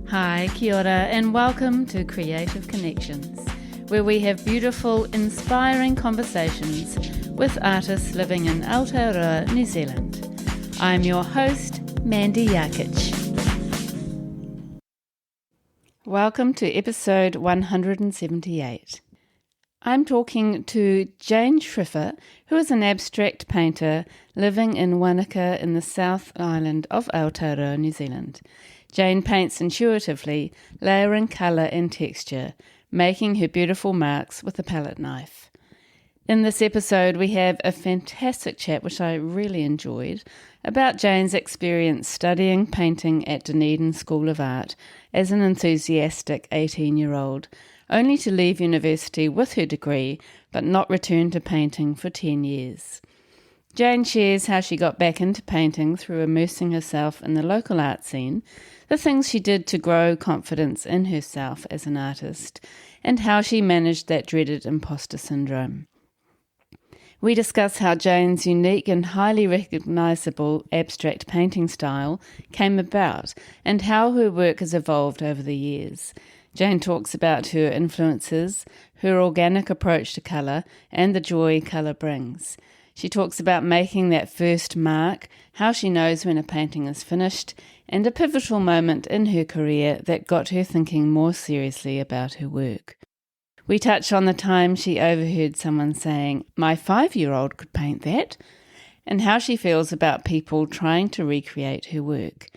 Hi, kia ora, and welcome to Creative Connections, where we have beautiful, inspiring conversations with artists living in Aotearoa, New Zealand. I'm your host, Mandy Jakich. Welcome to episode 178. I'm talking to Jane Shriffer, who is an abstract painter living in Wānaka in the South Island of Aotearoa, New Zealand. Jane paints intuitively, layering colour and texture, making her beautiful marks with a palette knife. In this episode, we have a fantastic chat, which I really enjoyed, about Jane's experience studying painting at Dunedin School of Art as an enthusiastic 18-year-old, only to leave university with her degree, but not return to painting for 10 years. Jane shares how she got back into painting through immersing herself in the local art scene, the things she did to grow confidence in herself as an artist, and how she managed that dreaded imposter syndrome. We discuss how Jane's unique and highly recognisable abstract painting style came about and how her work has evolved over the years. Jane talks about her influences, her organic approach to colour, and the joy colour brings. She talks about making that first mark, how she knows when a painting is finished, and a pivotal moment in her career that got her thinking more seriously about her work. We touch on the time she overheard someone saying, "My 5-year-old could paint that," and how she feels about people trying to recreate her work.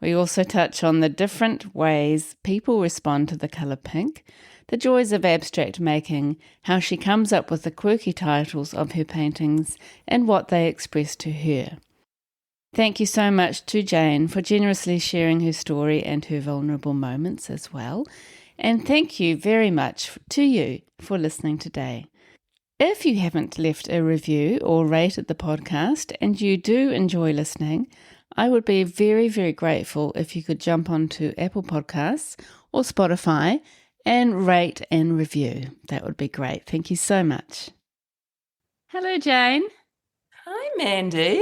We also touch on the different ways people respond to the colour pink, the joys of abstract making, how she comes up with the quirky titles of her paintings, and what they express to her. Thank you so much to Jane for generously sharing her story and her vulnerable moments as well. And thank you very much to you for listening today. If you haven't left a review or rated the podcast and you do enjoy listening, I would be very, very grateful if you could jump onto Apple Podcasts or Spotify and rate and review. That would be great. Thank you so much. Hello, Jane. Hi, Mandy.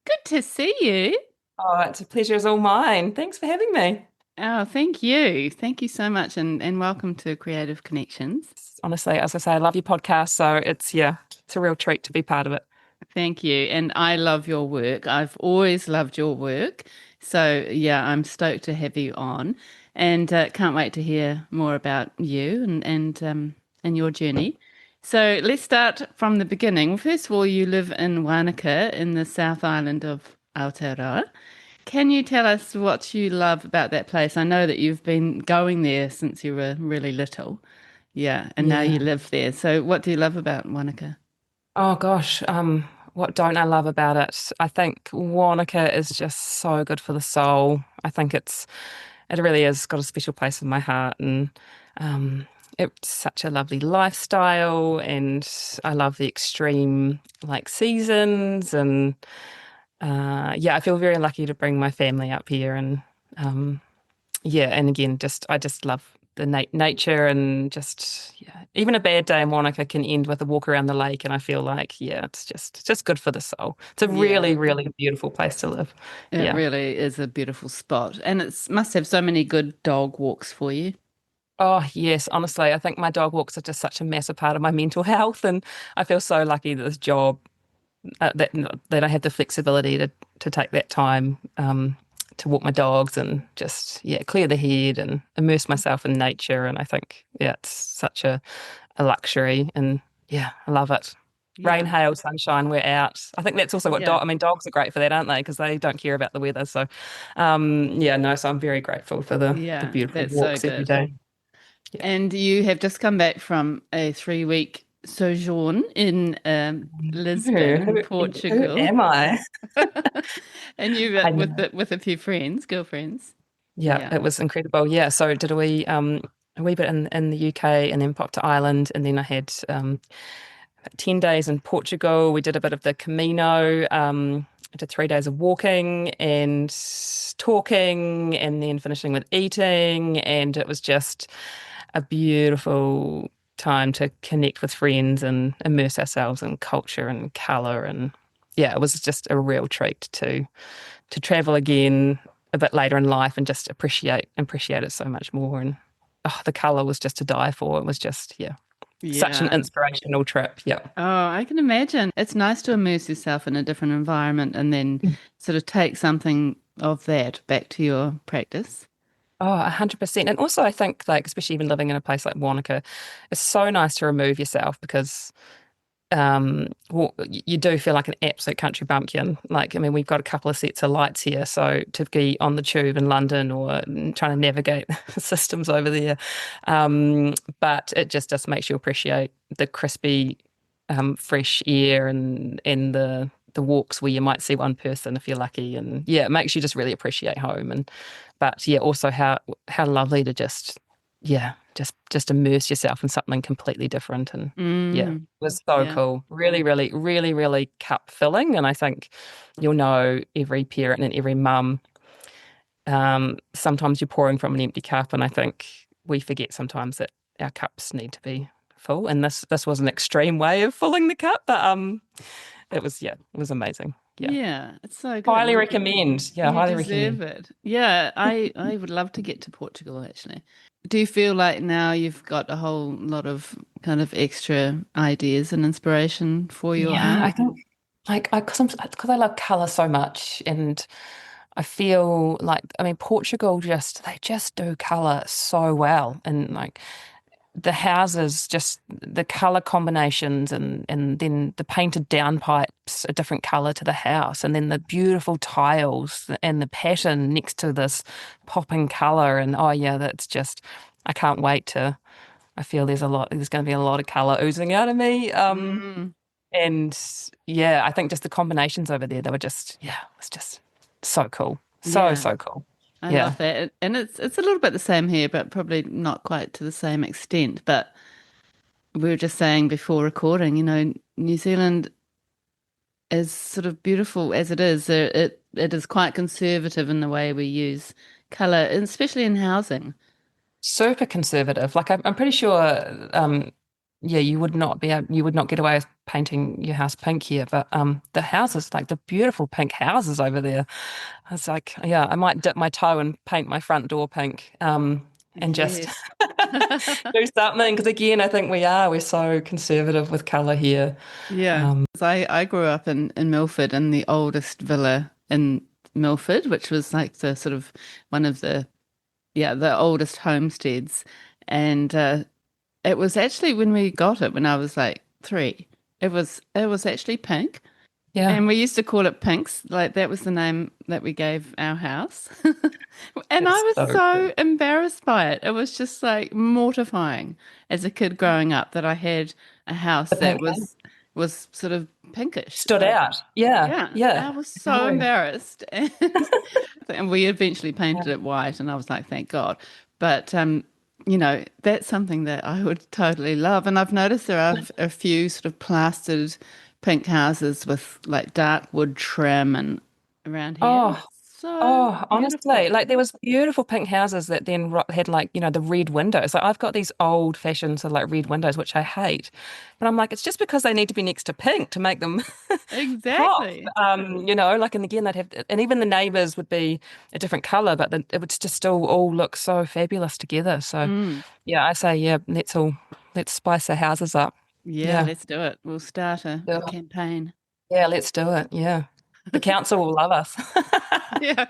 Good to see you. Oh, it's a pleasure is all mine. Thanks for having me. Oh, thank you. Thank you so much, and welcome to Creative Connections. Honestly, as I say, I love your podcast, so it's a real treat to be part of it. Thank you. And I love your work. I've always loved your work. So, yeah, I'm stoked to have you on, and can't wait to hear more about you and your journey. So let's start from the beginning. First of all, you live in Wānaka in the South Island of Aotearoa. Can you tell us what you love about that place? I know that you've been going there since you were really little. Yeah, and now you live there. So what do you love about Wānaka? Oh gosh, what don't I love about it? I think Wānaka is just so good for the soul. I think it really is got a special place in my heart, and it's such a lovely lifestyle, and I love the extreme seasons, and I feel very lucky to bring my family up here, and and again, I just love the nature, and even a bad day in Wānaka can end with a walk around the lake, and I feel like it's just good for the soul. It's a really, really beautiful place to live. It really is a beautiful spot, and it must have so many good dog walks for you. Oh yes, honestly, I think my dog walks are just such a massive part of my mental health, and I feel so lucky that this job that I have the flexibility to take that time to walk my dogs and just clear the head and immerse myself in nature. And I think it's such a luxury, and I love it. Rain, hail, sunshine, we're out. I think that's also what dogs are great for that, aren't they? Because they don't care about the weather. So so I'm very grateful for the beautiful walks every day. Yeah. And you have just come back from a 3-week sojourn in Lisbon, Portugal. Who am I? And you were with a few girlfriends. Yeah, it was incredible. Yeah, so did a wee bit in the UK, and then popped to Ireland, and then I had 10 days in Portugal. We did a bit of the Camino. I did 3 days of walking and talking, and then finishing with eating, and it was just a beautiful time to connect with friends and immerse ourselves in culture and colour, and it was just a real treat to travel again a bit later in life and just appreciate it so much more. And the colour was just to die for. It was just, yeah, such an Yeah. inspirational trip. Yeah. Oh, I can imagine. It's nice to immerse yourself in a different environment and then sort of take something of that back to your practice. Oh, 100%. And also I think like, especially even living in a place like Wānaka, it's so nice to remove yourself because well, you do feel like an absolute country bumpkin. Like, I mean, we've got a couple of sets of lights here, so to be on the tube in London or trying to navigate systems over there, but it just makes you appreciate the crispy, fresh air and the walks where you might see one person if you're lucky, and yeah, it makes you just really appreciate home. And but yeah, also how lovely to just yeah just immerse yourself in something completely different and. Yeah, Mm, was so yeah. cool. Really, really, really, really cup filling. And I think you'll know every parent and every mum, sometimes you're pouring from an empty cup. And I think we forget sometimes that our cups need to be full. And this was an extreme way of filling the cup, but it was amazing. Yeah. Yeah, it's so good. Highly Well, recommend. Yeah, you highly deserve recommend. it. Yeah, I would love to get to Portugal actually. Do you feel like now you've got a whole lot of kind of extra ideas and inspiration for your Yeah, art? I think like because I love color so much and I feel like I mean Portugal just they just do color so well and like the houses just the color combinations and then the painted downpipes a different color to the house and then the beautiful tiles and the pattern next to this popping color and oh yeah that's just I can't wait to I feel there's going to be a lot of color oozing out of me Mm, and yeah, I think just the combinations over there, they were just, yeah, it was just so cool. So, yeah, so cool. I Yeah. love that. And it's a little bit the same here, but probably not quite to the same extent. But we were just saying before recording, New Zealand, as sort of beautiful as it is, it is quite conservative in the way we use color, and especially in housing. Super conservative. Like I'm pretty sure, yeah, you would not get away with painting your house pink here, but the houses, like the beautiful pink houses over there. I was like, yeah, I might dip my toe and paint my front door pink, and just Yes. do something. Because again, I think we're so conservative with color here. Yeah. Um, 'Cause I grew up in Milford in the oldest villa in Milford, which was like the sort of one of the oldest homesteads. And it was actually when we got it when I was like 3, it was actually pink. yeah, And we used to call it Pinks, like that was the name that we gave our house. And I it's was so so cool. embarrassed by it. It was just like mortifying as a kid growing up that I had a house The that pink was sort of pinkish. stood out. Yeah, Yeah, yeah. I was so No. embarrassed. And we eventually painted it white and I was like, thank God. But that's something that I would totally love. And I've noticed there are a few sort of plastered pink houses with like dark wood trim and around here. Oh, It's so oh, honestly, beautiful. like there was beautiful pink houses that then had like, the red windows. Like I've got these old fashioned sort of like red windows, which I hate. But I'm like, it's just because they need to be next to pink to make them pop. Exactly. Like, and again, they'd have, and even the neighbors would be a different color, but it would just still all look so fabulous together. So Mm. yeah, I say, yeah, let's spice our houses up. Yeah, Yeah. let's do it. We'll start Yeah, a campaign. yeah, let's do it. Yeah. The council will love us. Yeah.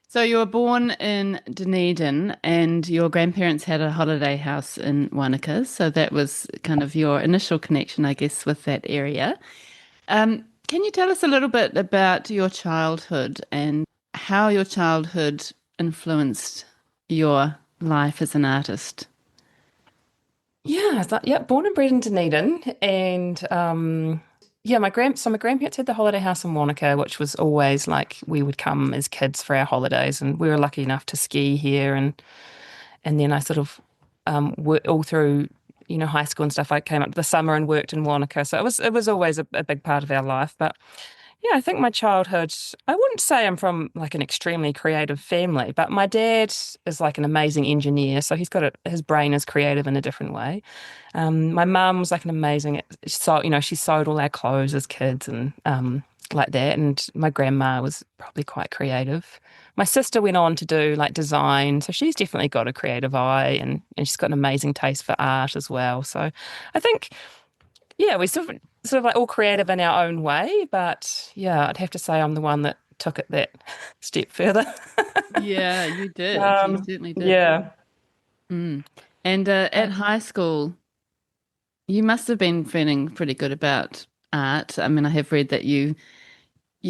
So you were born in Dunedin and your grandparents had a holiday house in Wānaka. So that was kind of your initial connection, I guess, with that area. Can you tell us a little bit about your childhood and how your childhood influenced your life as an artist? Yeah, yeah, born and bred in Dunedin, and yeah, my grandparents had the holiday house in Wānaka, which was always like we would come as kids for our holidays, and we were lucky enough to ski here, and then I sort of worked all through high school and stuff. I came up to the summer and worked in Wānaka, so it was always a big part of our life, but. Yeah, I think my childhood, I wouldn't say I'm from like an extremely creative family, but my dad is like an amazing engineer. So his brain is creative in a different way. My mum was like an amazing, so, she sewed all our clothes as kids. And like that. And my grandma was probably quite creative. My sister went on to do like design, so she's definitely got a creative eye, and she's got an amazing taste for art as well. So I think, yeah, we sort of like all creative in our own way, but yeah, I'd have to say I'm the one that took it that step further. Yeah, you did. You Um, certainly did. yeah. Mm. And at Um, high school, you must have been feeling pretty good about art. I mean, I have read that you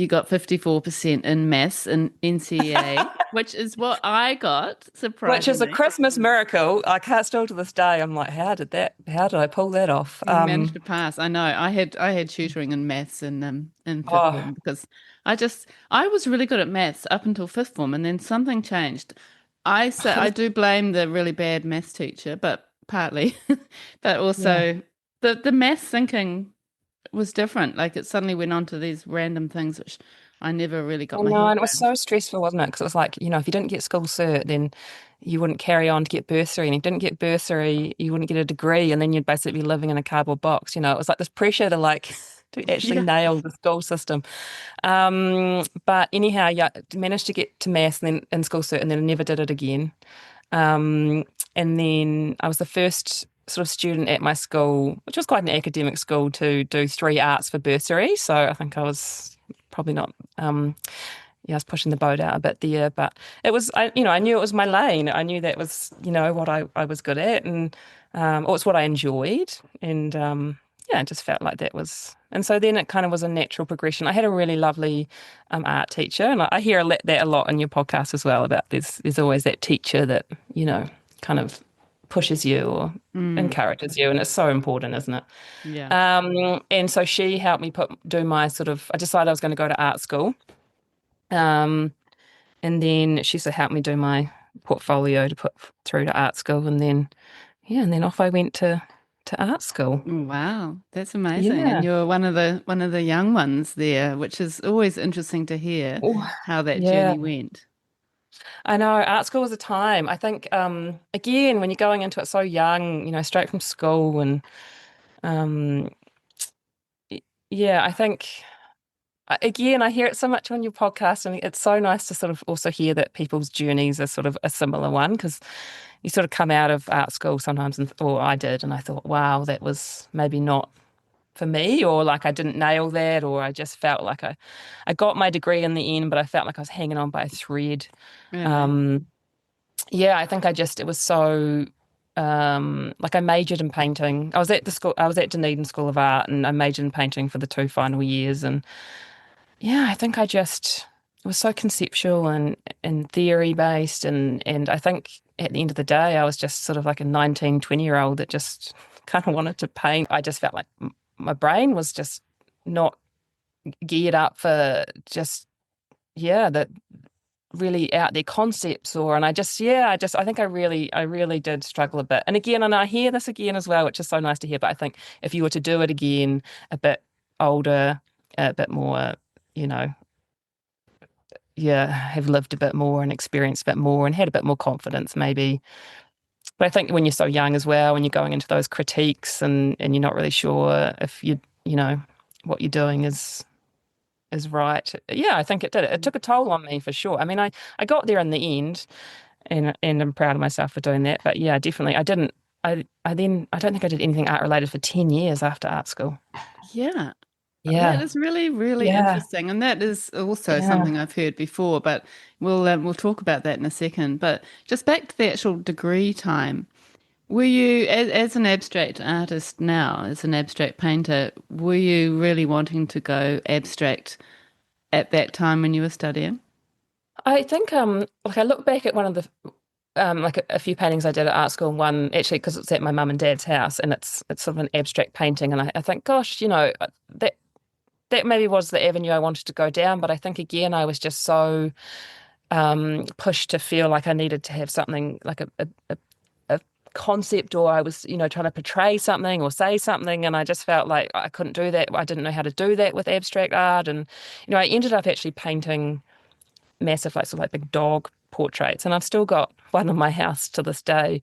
got 54% in maths in NCEA, which is what I got, which is a surprisingly. Christmas miracle. I can't still to this day. I'm like, how did I pull that off? You managed to pass. I know. I had tutoring in maths in fifth Oh, form because I was really good at maths up until fifth form, and then something changed. I do blame the really bad maths teacher, but partly, but yeah. also the maths thinking was different. Like it suddenly went on to these random things which I never really got I my know, head and it was around. so stressful, wasn't it? Because it was like, if you didn't get school cert, then you wouldn't carry on to get bursary, and if you didn't get bursary, you wouldn't get a degree, and then you'd basically be living in a cardboard box. It was like this pressure to like to actually Yeah. nail the school system. But anyhow, yeah, managed to get to maths and then in school cert, and then I never did it again. Um, and then I was the first sort of student at my school, which was quite an academic school, to do 3 arts for bursary. So I think I was probably not. Yeah, I was pushing the boat out a bit there, but it was, I knew it was my lane. I knew that was, what I was good at, and or it's what I enjoyed, and yeah, it just felt like that was. And so then it kind of was a natural progression. I had a really lovely art teacher, and I hear that a lot in your podcast as well about there's always that teacher that kind of pushes you or Mm, encourages you, and it's so important, isn't it? yeah. And so she helped me do my sort of. I decided I was going to go to art school. Um, and then she sort of helped me do my portfolio to put through to art school, and then yeah, and then off I went to art school. Wow, that's amazing. And Yeah. you're one of the young ones there, which is always interesting to hear Oh, how that yeah. journey went. I know art school was a time. I think again when you're going into it so young, straight from school, and um y- yeah, I think again I hear it so much on your podcast, and it's so nice to sort of also hear that people's journeys are sort of a similar one, because you sort of come out of art school sometimes, or I did, and I thought, wow, that was maybe not for me, or like I didn't nail that, or I just felt like I got my degree in the end, but I felt like I was hanging on by a thread. Really? Um, yeah, I think it was so like I majored in painting. I was at Dunedin School of Art, and I majored in painting for the 2 final years. And yeah, I think it was so conceptual and theory based, and I think at the end of the day I was just sort of like a 19, 20-year-old that just kind of wanted to paint. I just felt like my brain was just not geared up for just that really out there concepts, and I think I really did struggle a bit. And again, and I hear this again as well, which is so nice to hear, but I think if you were to do it again a bit older, a bit more, you know yeah, have lived a bit more and experienced a bit more and had a bit more confidence maybe. But I think when you're so young as well, when you're going into those critiques, and you're not really sure if what you're doing is right. Yeah, I think it did. It took a toll on me for sure. I mean, I got there in the end, and I'm proud of myself for doing that. But yeah, definitely I didn't I don't think I did anything art related for 10 years after art school. Yeah. That Yeah. is really, really Yeah. interesting. And that is also something Yeah. I've heard before, but we'll talk about that in a second. But just back to the actual degree time. Were you, as an abstract artist now, as an abstract painter, were you really wanting to go abstract at that time when you were studying? I think like I look back at one of the like a few paintings I did at art school, and one actually because it's at my mum and dad's house, and it's sort of an abstract painting, and I think, gosh, that maybe was the avenue I wanted to go down, but I think again I was just so pushed to feel like I needed to have something like a concept, or I was trying to portray something or say something, and I just felt like I couldn't do that. I didn't know how to do that with abstract art, and I ended up actually painting massive, like sort of like big dog portraits, and I've still got one in my house to this day.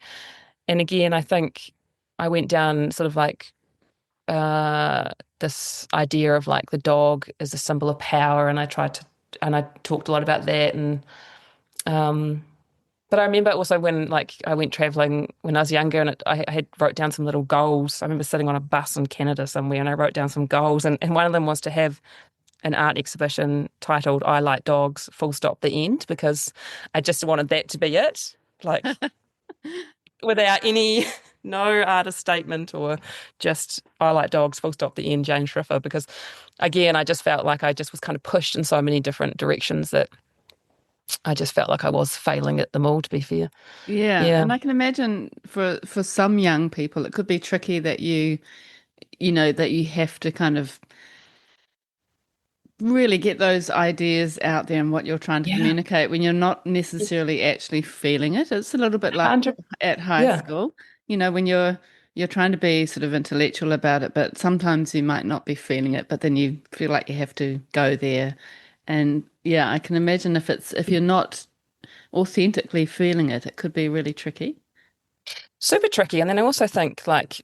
And again, I think I went down sort of like this idea of like the dog is a symbol of power, and I talked a lot about that, and um, but I remember also when like I went traveling when I was younger, and I had wrote down some little goals. I remember sitting on a bus in Canada somewhere, and I wrote down some goals, and one of them was to have an art exhibition titled "I Like Dogs, full stop, the end," because I just wanted that to be it, like without any no artist statement or just "I like dogs, full stop, the end," Jane Shriffer, because again, I just felt like I just was kind of pushed in so many different directions that I just felt like I was failing at them all, to be fair. Yeah, Yeah. and I can imagine for some young people it could be tricky that you know that you have to kind of really get those ideas out there and what you're trying to Yeah. communicate when you're not necessarily actually feeling it. It's a little bit like 100. at high Yeah. school, you know, when you're trying to be sort of intellectual about it, but sometimes you might not be feeling it, but then you feel like you have to go there. And yeah, I can imagine if you're not authentically feeling it, it could be really tricky. Super tricky. And then I also think like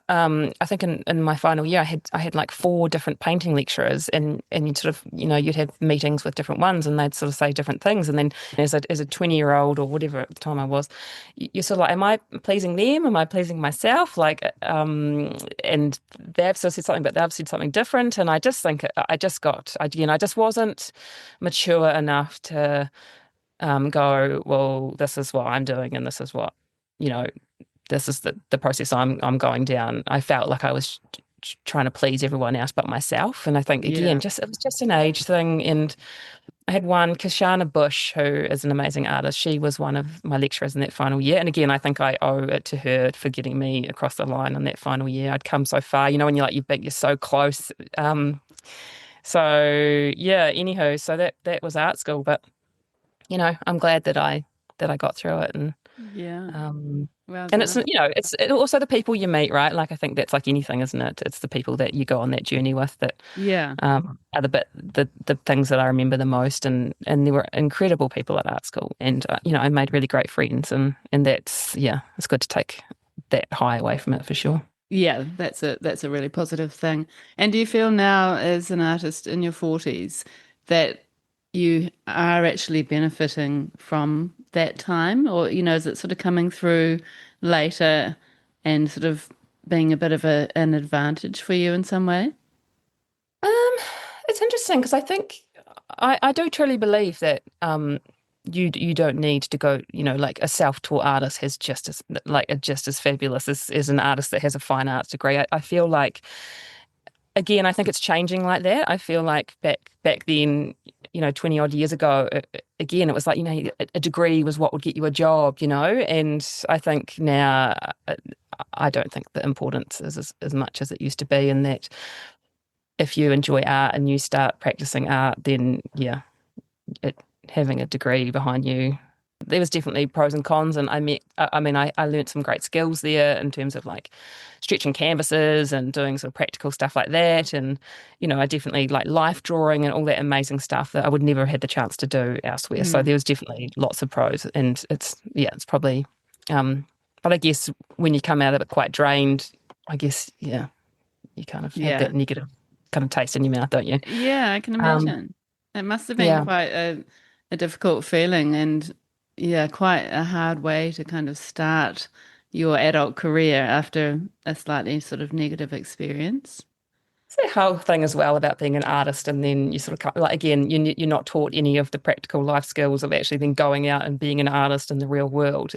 I think in my final year I had like four different painting lecturers, and you'd sort of you'd have meetings with different ones, and they'd sort of say different things, and then as a 20-year-old or whatever at the time I was, you're sort of like, am I pleasing them, am I pleasing myself, like and they've sort of said something but they've said something different, and I just think I just wasn't mature enough to go, well, this is what I'm doing, and this is what you know this is the process I'm going down. I felt like I was trying to please everyone else but myself. And I think again, Yeah. just it was just an age thing. And I had one, Kashana Bush, who is an amazing artist. She was one of my lecturers in that final year. And again, I think I owe it to her for getting me across the line in that final year. I'd come so far, when you're like you're so close. So yeah, anywho, so that was art school, but I'm glad that I got through it. Yeah. Um, Well and it's done. also the people you meet, right? Like I think that's like anything, isn't it? It's the people that you go on that journey with that Yeah. are the things that I remember the most. And there were incredible people at art school, and I made really great friends, and that's it's good to take that high away from it for sure. Yeah, that's a really positive thing. And do you feel now, as an artist in your 40s, that you are actually benefiting from that time? Or, is it sort of coming through later and sort of being a bit of an advantage for you in some way? Um, it's interesting because I think I do truly believe that you don't need to go, like a self-taught artist has just as fabulous as an artist that has a fine arts degree. I feel like again, I think it's changing like that. I feel like back then, 20 odd years ago, again, it was like, a degree was what would get you a job, and I think now I don't think the importance is as much as it used to be, and that if you enjoy art and you start practicing art, then yeah, it, having a degree behind you, there was definitely pros and cons. And I learned some great skills there in terms of like stretching canvases and doing sort of practical stuff like that. And, I definitely like life drawing and all that amazing stuff that I would never have had the chance to do elsewhere. So Mm. there was definitely lots of pros, and it's probably, but I guess when you come out of it quite drained, I guess, yeah, you kind of have Yeah. that negative kind of taste in your mouth, don't you? Yeah, I can Um, imagine. It must have been yeah. quite a difficult feeling and yeah, quite a hard way to kind of start your adult career after a slightly sort of negative experience. It's the whole thing as well about being an artist, and then you sort of like again, you're not taught any of the practical life skills of actually then going out and being an artist in the real world,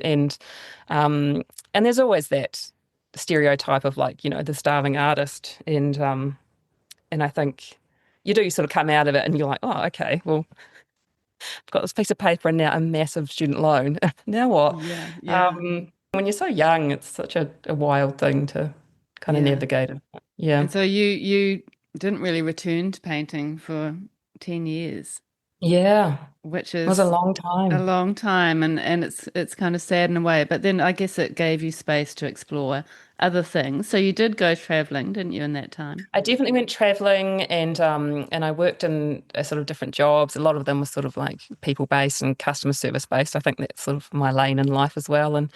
um, and there's always that stereotype of like the starving artist, and I think you do sort of come out of it and you're like, oh, okay, well, I've got this piece of paper and now a massive student loan. Now what? Yeah, yeah, When you're so young, it's such a wild thing to kind of yeah. navigate it. Yeah. And so you didn't really return to painting for 10 years, Yeah. which It was a is long a time. long time and it's kind of sad in a way, but then I guess it gave you space to explore other things. So you did go traveling, didn't you, in that time? I definitely went traveling, and I worked in a sort of different jobs. A lot of them were sort of like people based and customer service based. I think that's sort of my lane in life as well. And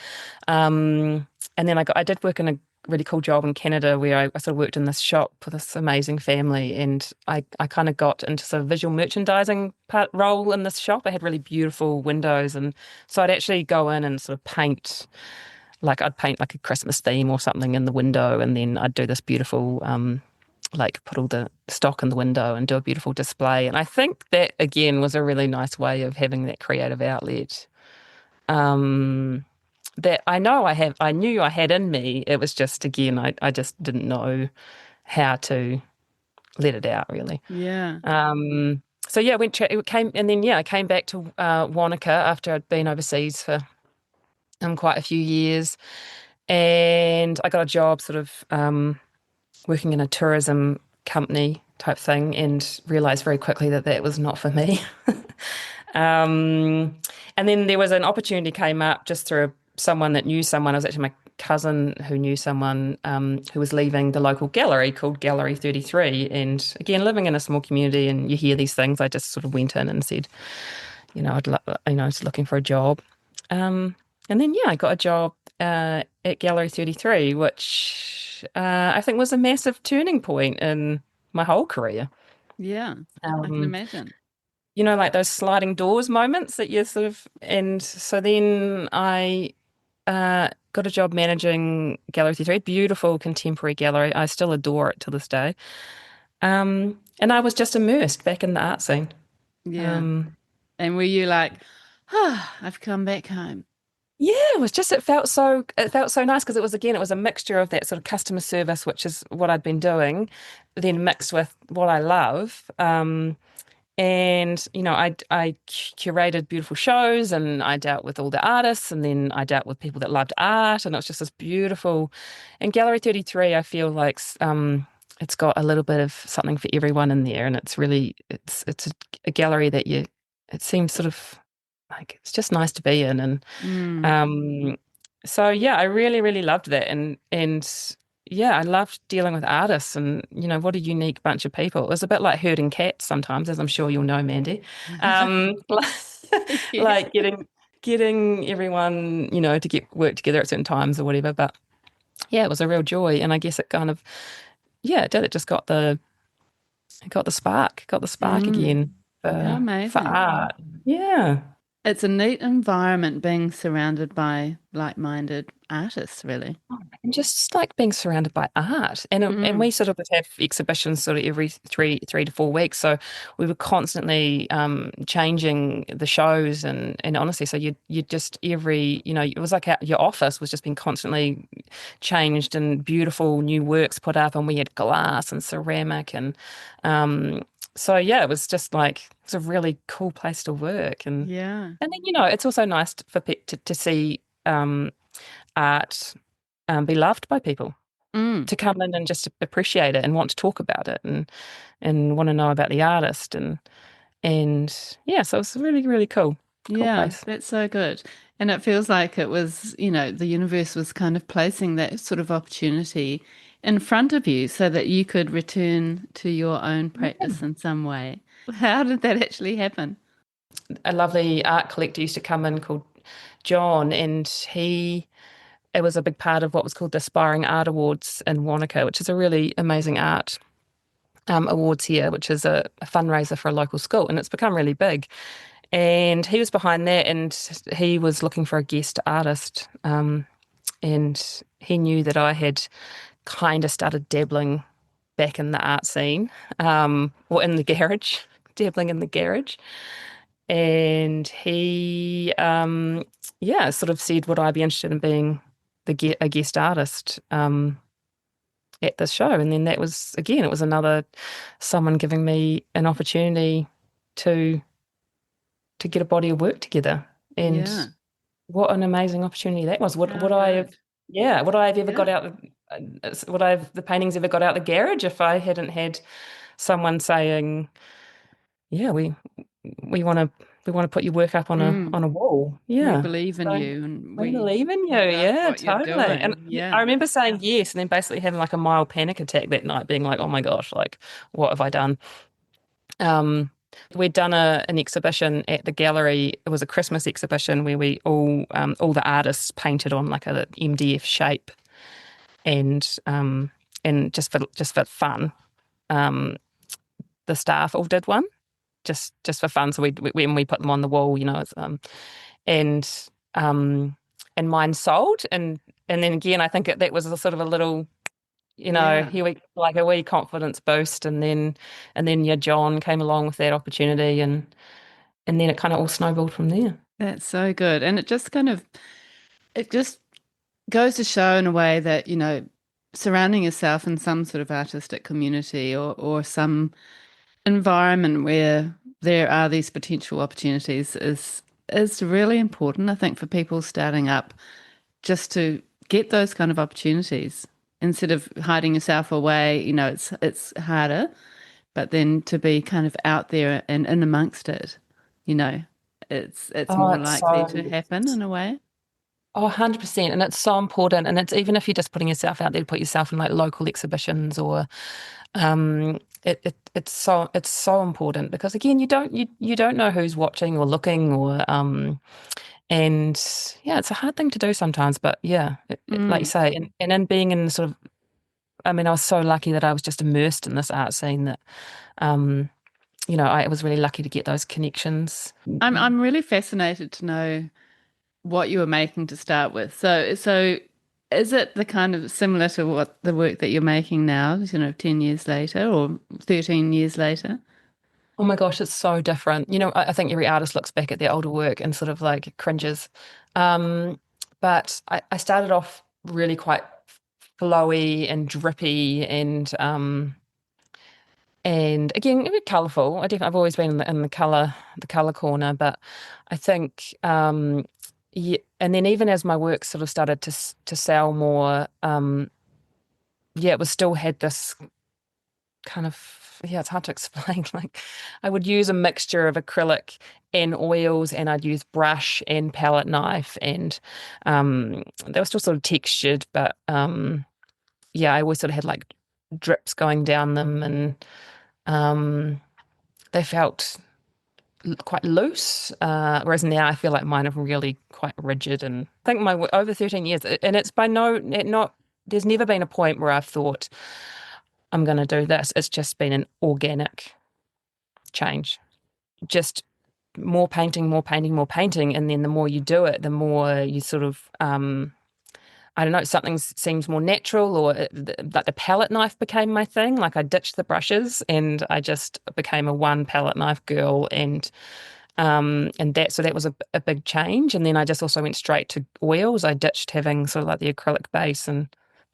then I did work in really cool job in Canada where I sort of worked in this shop for this amazing family, and I kind of got into sort of visual merchandising part role in this shop. I had really beautiful windows, and so I'd actually go in and sort of paint, like I'd paint like a Christmas theme or something in the window, and then I'd do this beautiful like put all the stock in the window and do a beautiful display. And I think that again was a really nice way of having that creative outlet. Um, that I knew I had in me. It was just, again, I just didn't know how to let it out really. Yeah. So yeah, it came, and then yeah, I came back to Wānaka after I'd been overseas for quite a few years, and I got a job sort of working in a tourism company type thing, and realized very quickly that that was not for me. And then there was an opportunity came up just through someone that knew someone. It was actually my cousin who knew someone who was leaving the local gallery called Gallery 33. And again, living in a small community and you hear these things, I just sort of went in and said, I was looking for a job. And then, yeah, I got a job at Gallery 33, which I think was a massive turning point in my whole career. Yeah. I can Um, imagine. like those sliding doors moments that you sort of, and so then I got a job managing Gallery 33, beautiful contemporary gallery. I still adore it to this day. And I was just immersed back in the art scene. Yeah. Um, And were you like, ah, I've come back home? yeah, it felt so nice because it was a mixture of that sort of customer service, which is what I'd been doing, then mixed with what I love. And I curated beautiful shows, and I dealt with all the artists, and then I dealt with people that loved art, and it was just this beautiful. And Gallery 33, I feel like it's got a little bit of something for everyone in there, and it's a gallery that it seems sort of like it's just nice to be in, and Mm. um, so yeah, I really, really loved that, and yeah, I loved dealing with artists, and what a unique bunch of people. It was a bit like herding cats sometimes, as I'm sure you'll know, Mandy. Like, Yes. like getting everyone, to get work together at certain times or whatever. But yeah, it was a real joy, and I guess it kind of it did. It just got the spark Mm. again How for amazing. art. Yeah. It's a neat environment being surrounded by like-minded artists, really. And just like being surrounded by art, and Mm. we sort of would have exhibitions sort of every three to 4 weeks, so we were constantly changing the shows, and honestly, so you just it was like your office was just being constantly changed, and beautiful new works put up, and we had glass and ceramic, and so yeah, it was just like it's a really cool place to work, Yeah. and then it's also nice to see art be loved by people, Mm. to come in and just appreciate it and want to talk about it, and want to know about the artist, and yeah, so it's really, really cool Yeah, place. that's so good. And it feels like it was, the universe was kind of placing that sort of opportunity in front of you so that you could return to your own practice in some way. How did that actually happen? A lovely art collector used to come in called John, and it was a big part of what was called the Aspiring Art Awards in Wānaka, which is a really amazing art awards here, which is a fundraiser for a local school, and it's become really big. And he was behind that, and he was looking for a guest artist. And he knew that I had kind of started dabbling back in the art scene, or in the garage, dabbling in the garage. And he, sort of said, would I be interested in being a guest artist at this show? And then that was, again, it was another someone giving me an opportunity to get a body of work together. And Yeah, what an amazing opportunity that was. how good. Would I have ever got Yeah. out, would I have the paintings ever got out the garage if I hadn't had someone saying, yeah, we want to put your work up on Mm. a wall. We Yeah. believe in So you and we we believe in you. love Yeah, what you're totally. And doing. I Yeah. remember saying yes, and then basically having like a mild panic attack that night, being like, oh my gosh, like what have I done? We'd done an exhibition at the gallery. It was a Christmas exhibition where we all the artists painted on like a MDF shape, and just for fun, um, the staff all did one just for fun. So when we put them on the wall, and um, and mine sold, and then again, I think that was a sort of a little, Yeah, here we like a wee confidence boost, and then yeah, John came along with that opportunity, and then it kind of all snowballed from there. that's so good. And it just goes to show in a way that, surrounding yourself in some sort of artistic community or some environment where there are these potential opportunities is really important, I think, for people starting up, just to get those kind of opportunities instead of hiding yourself away. It's harder, but then to be kind of out there and in amongst it, you know, it's Oh, more it's likely so to happen in a way. Oh, 100%. And it's so important. And it's even if you're just putting yourself out there to put yourself in like local exhibitions or it's so important because again you don't know who's watching or looking and yeah, it's a hard thing to do sometimes, but yeah, like you Mm. say, and in being in sort of I mean, I was so lucky that I was just immersed in this art scene that um, I was really lucky to get those connections. I'm really fascinated to know what you were making to start with. So is it the kind of similar to what the work that you're making now, 10 years later or 13 years later? Oh my gosh, it's so different. I think every artist looks back at their older work and sort of like cringes. Um, but I started off really quite flowy and drippy and again a bit colourful. I've always been in the colour corner, but I think yeah, and then even as my work sort of started to sell more, yeah, it was still had this kind of it's hard to explain. Like I would use a mixture of acrylic and oils, and I'd use brush and palette knife, and they were still sort of textured, but yeah, I always sort of had like drips going down them, and they felt quite loose. Whereas now I feel like mine are really quite rigid, and I think over 13 years, and it's by no not. There's never been a point where I've thought I'm going to do this. It's just been an organic change. Just more painting, more painting, more painting. And then the more you do it, the more you sort of, I don't know, something seems more natural, or like the palette knife became my thing. Like I ditched the brushes and I just became a one palette knife girl. So that was a big change. And then I just also went straight to oils. I ditched having sort of like the acrylic base and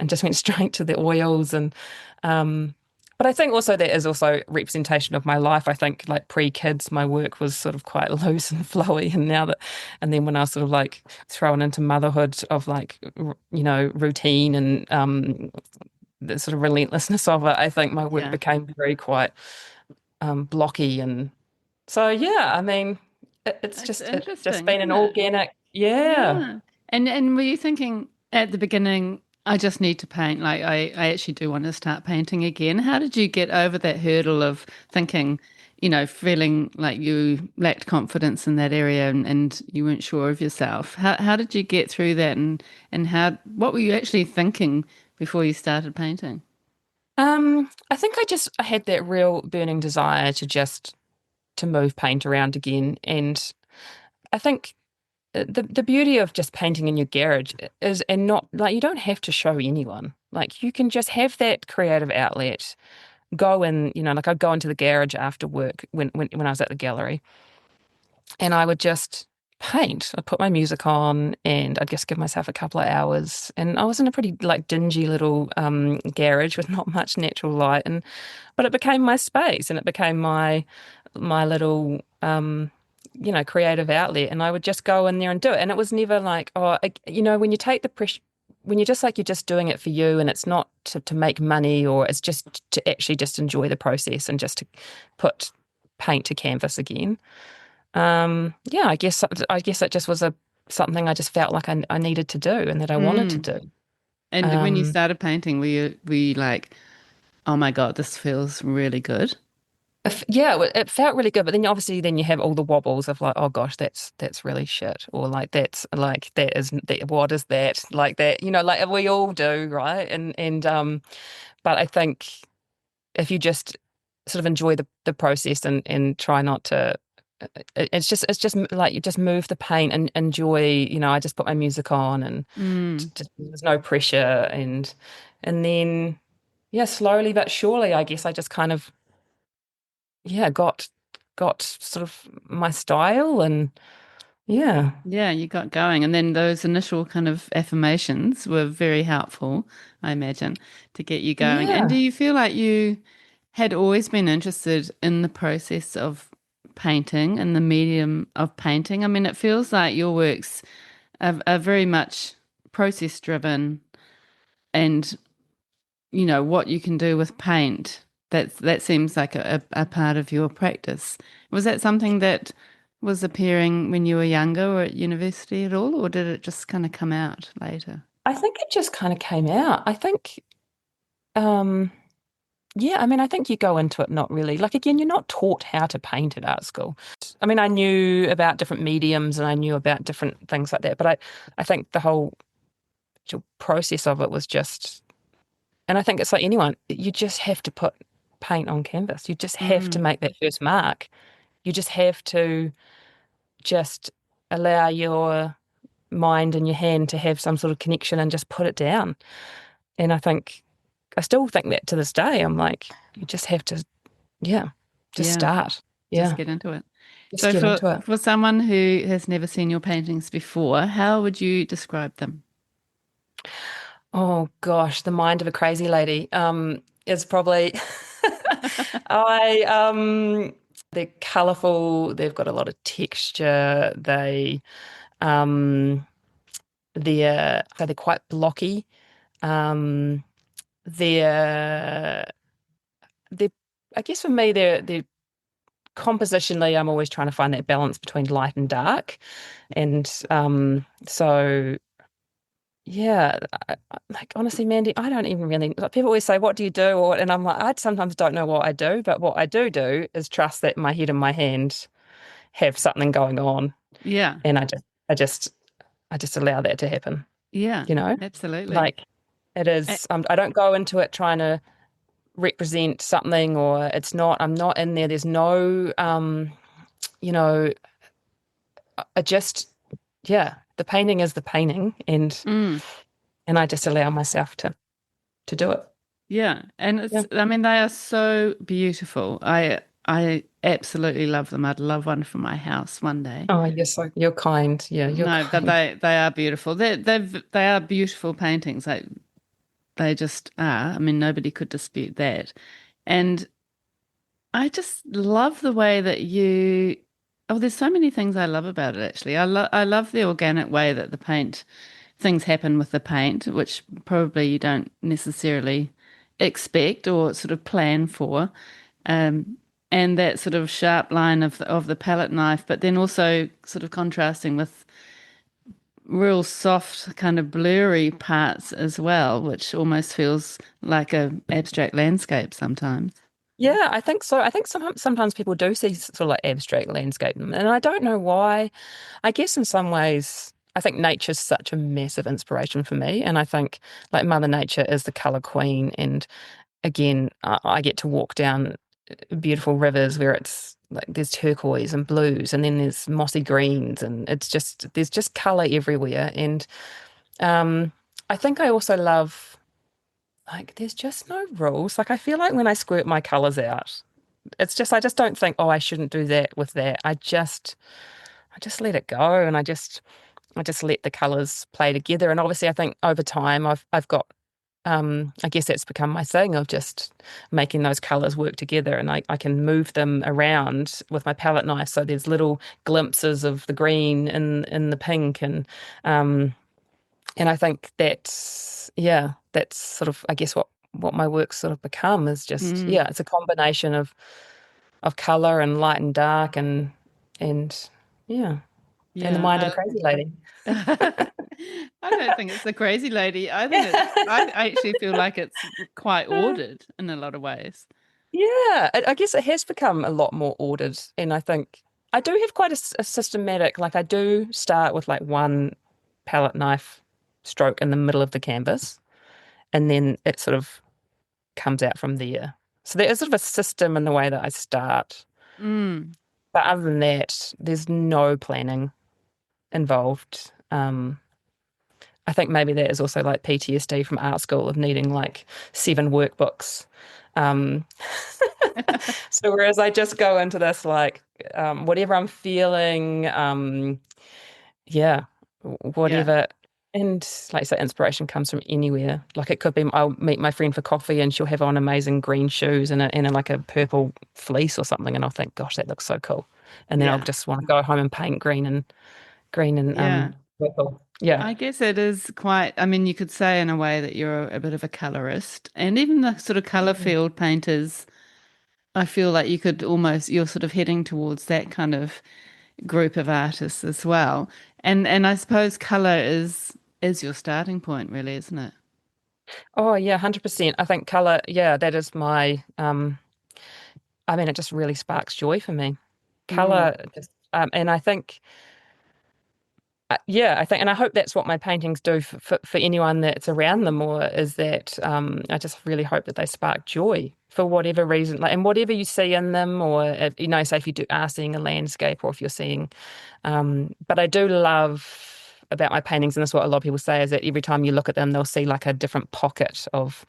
just went straight to the oils. Um, but I think also that is also representation of my life. I think like pre-kids, my work was sort of quite loose and flowy, and then when I was sort of like thrown into motherhood of like routine and the sort of relentlessness of it, I think my work Yeah. became very quite blocky, and so yeah, I mean, That's it's just interesting, been an isn't it? organic, yeah. Yeah. And were you thinking at the beginning, I just need to paint, like I actually do want to start painting again. How did you get over that hurdle of thinking, feeling like you lacked confidence in that area and you weren't sure of yourself? How did you get through that and what were you actually thinking before you started painting? I think I had that real burning desire to move paint around again, and I think the beauty of just painting in your garage is, and not like you don't have to show anyone. Like you can just have that creative outlet. Go in, like I'd go into the garage after work when I was at the gallery, and I would just paint. I'd put my music on and I'd just give myself a couple of hours. And I was in a pretty like dingy little garage with not much natural light, and but it became my space and it became my little creative outlet. And I would just go in there and do it. And it was never like, when you take the pressure. When you're just doing it for you and it's not to make money, or it's just to actually just enjoy the process and just to put paint to canvas again. Yeah, I guess it just was a something I just felt like I needed to do and that I wanted to Mm. do. And when you Um, started painting, were you like, oh my God, this feels really good? Yeah, it felt really good, but then obviously then you have all the wobbles of like, oh gosh, that's really shit, or like that's like what is that like that, like we all do, right? And but I think if you just sort of enjoy the process and try not to, it's just like you just move the paint and enjoy. I just put my music on and Mm. just, there's no pressure and then yeah, slowly but surely, I guess I just kind of yeah, got sort of my style and yeah. Yeah, you got going. And then those initial kind of affirmations were very helpful, I imagine, to get you going. And do Yeah. you feel like you had always been interested in the process of painting and the medium of painting? I mean, it feels like your works are very much process driven and, what you can do with paint. That seems like a part of your practice. Was that something that was appearing when you were younger or at university at all, or did it just kind of come out later? I think it just kind of came out. I think um yeah, I mean I think you go into it not really like again, you're not taught how to paint at art school. I mean, I knew about different mediums and I knew about different things like that, but I think the whole process of it was just and I think it's like anyone, you just have to put paint on canvas. You just have to Mm, make that first mark. You just have to just allow your mind and your hand to have some sort of connection and just put it down. And I still think that to this day. I'm like, you just have to, yeah, just yeah, start. just Yeah, get into it. just So get for into it. for someone who has never seen your paintings before, how would you describe them? Oh gosh, the mind of a crazy lady is probably I they're colourful, they've got a lot of texture, um they're quite blocky. Um they're they're I guess for me they're compositionally I'm always trying to find that balance between light and dark. And so yeah, like honestly, Mandy, I don't even really like people always say, what do you do? And I'm like, I sometimes don't know what I do, but what I do is trust that my head and my hand have something going on. Yeah, And I just I just allow that to happen, yeah, you know? absolutely. Like it A- is I don't go into it trying to represent something or I'm not in there. There's no you know, I just yeah, the painting is the painting Mm. and I just allow myself to do it. Yeah, and Yeah. I mean they are so beautiful. I absolutely love them. I'd love one for my house one day. Oh, you're kind. Yeah, you're No, but kind. they are beautiful. They are beautiful paintings. They just are. I mean nobody could dispute that. And I just love the way that you oh there's so many things I love about it actually. I love the organic way that the paint things happen with the paint, which probably you don't necessarily expect or sort of plan for. Um, and that sort of sharp line of the palette knife, but then also sort of contrasting with real soft, kind of blurry parts as well, which almost feels like a abstract landscape sometimes. Yeah, I think so. I think sometimes people do see sort of like abstract landscape, and I don't know why. I guess in some ways, I think nature's such a massive inspiration for me, and I think like Mother Nature is the color queen. And again, I get to walk down beautiful rivers where it's like there's turquoise and blues, and then there's mossy greens, and there's just color everywhere. And um, I think I also love. Like, there's just no rules. Like, I feel like when I squirt my colors out, I just don't think, oh, I shouldn't do that with that. I just let it go and I just let the colors play together. And obviously, I think over time, I've got, I guess that's become my thing of just making those colors work together and I can move them around with my palette knife. So there's little glimpses of the green in the pink um, and I think that's sort of, I guess, what my work's sort of become is just, Mm, yeah, it's a combination of color and light and dark and yeah, and the mind of a yeah, crazy lady. I don't think it's the crazy lady. I think I actually feel like it's quite ordered in a lot of ways. Yeah, I guess it has become a lot more ordered, and I think I do have quite a systematic. Like I do start with like one palette knife stroke in the middle of the canvas, and then it sort of comes out from there. So there is sort of a system in the way that I start. Mm. But other than that, there's no planning involved. I think maybe that is also like PTSD from art school of needing like 7 workbooks. Um, so whereas I just go into this like whatever I'm feeling, yeah, Yeah. whatever. And like I say, inspiration comes from anywhere. Like it could be I'll meet my friend for coffee and she'll have on amazing green shoes and like a purple fleece or something, and I'll think, gosh, that looks so cool. And then I'll Yeah. just want to go home and paint green and Yeah. purple. Yeah. I guess it is quite, I mean, you could say in a way that you're a bit of a colorist. And even the sort of color field painters, I feel like you could almost, you're sort of heading towards that kind of group of artists as well. And I suppose color is your starting point, really, isn't it? Oh yeah, 100%. I think color, yeah, that is my I mean it just really sparks joy for me. Mm. Color just and I think yeah, I think and I hope that's what my paintings do for anyone that's around them, or is that I just really hope that they spark joy for whatever reason, like and whatever you see in them, or if, say if you are seeing a landscape, or if you're seeing but I do love about my paintings, and this is what a lot of people say, is that every time you look at them, they'll see like a different pocket of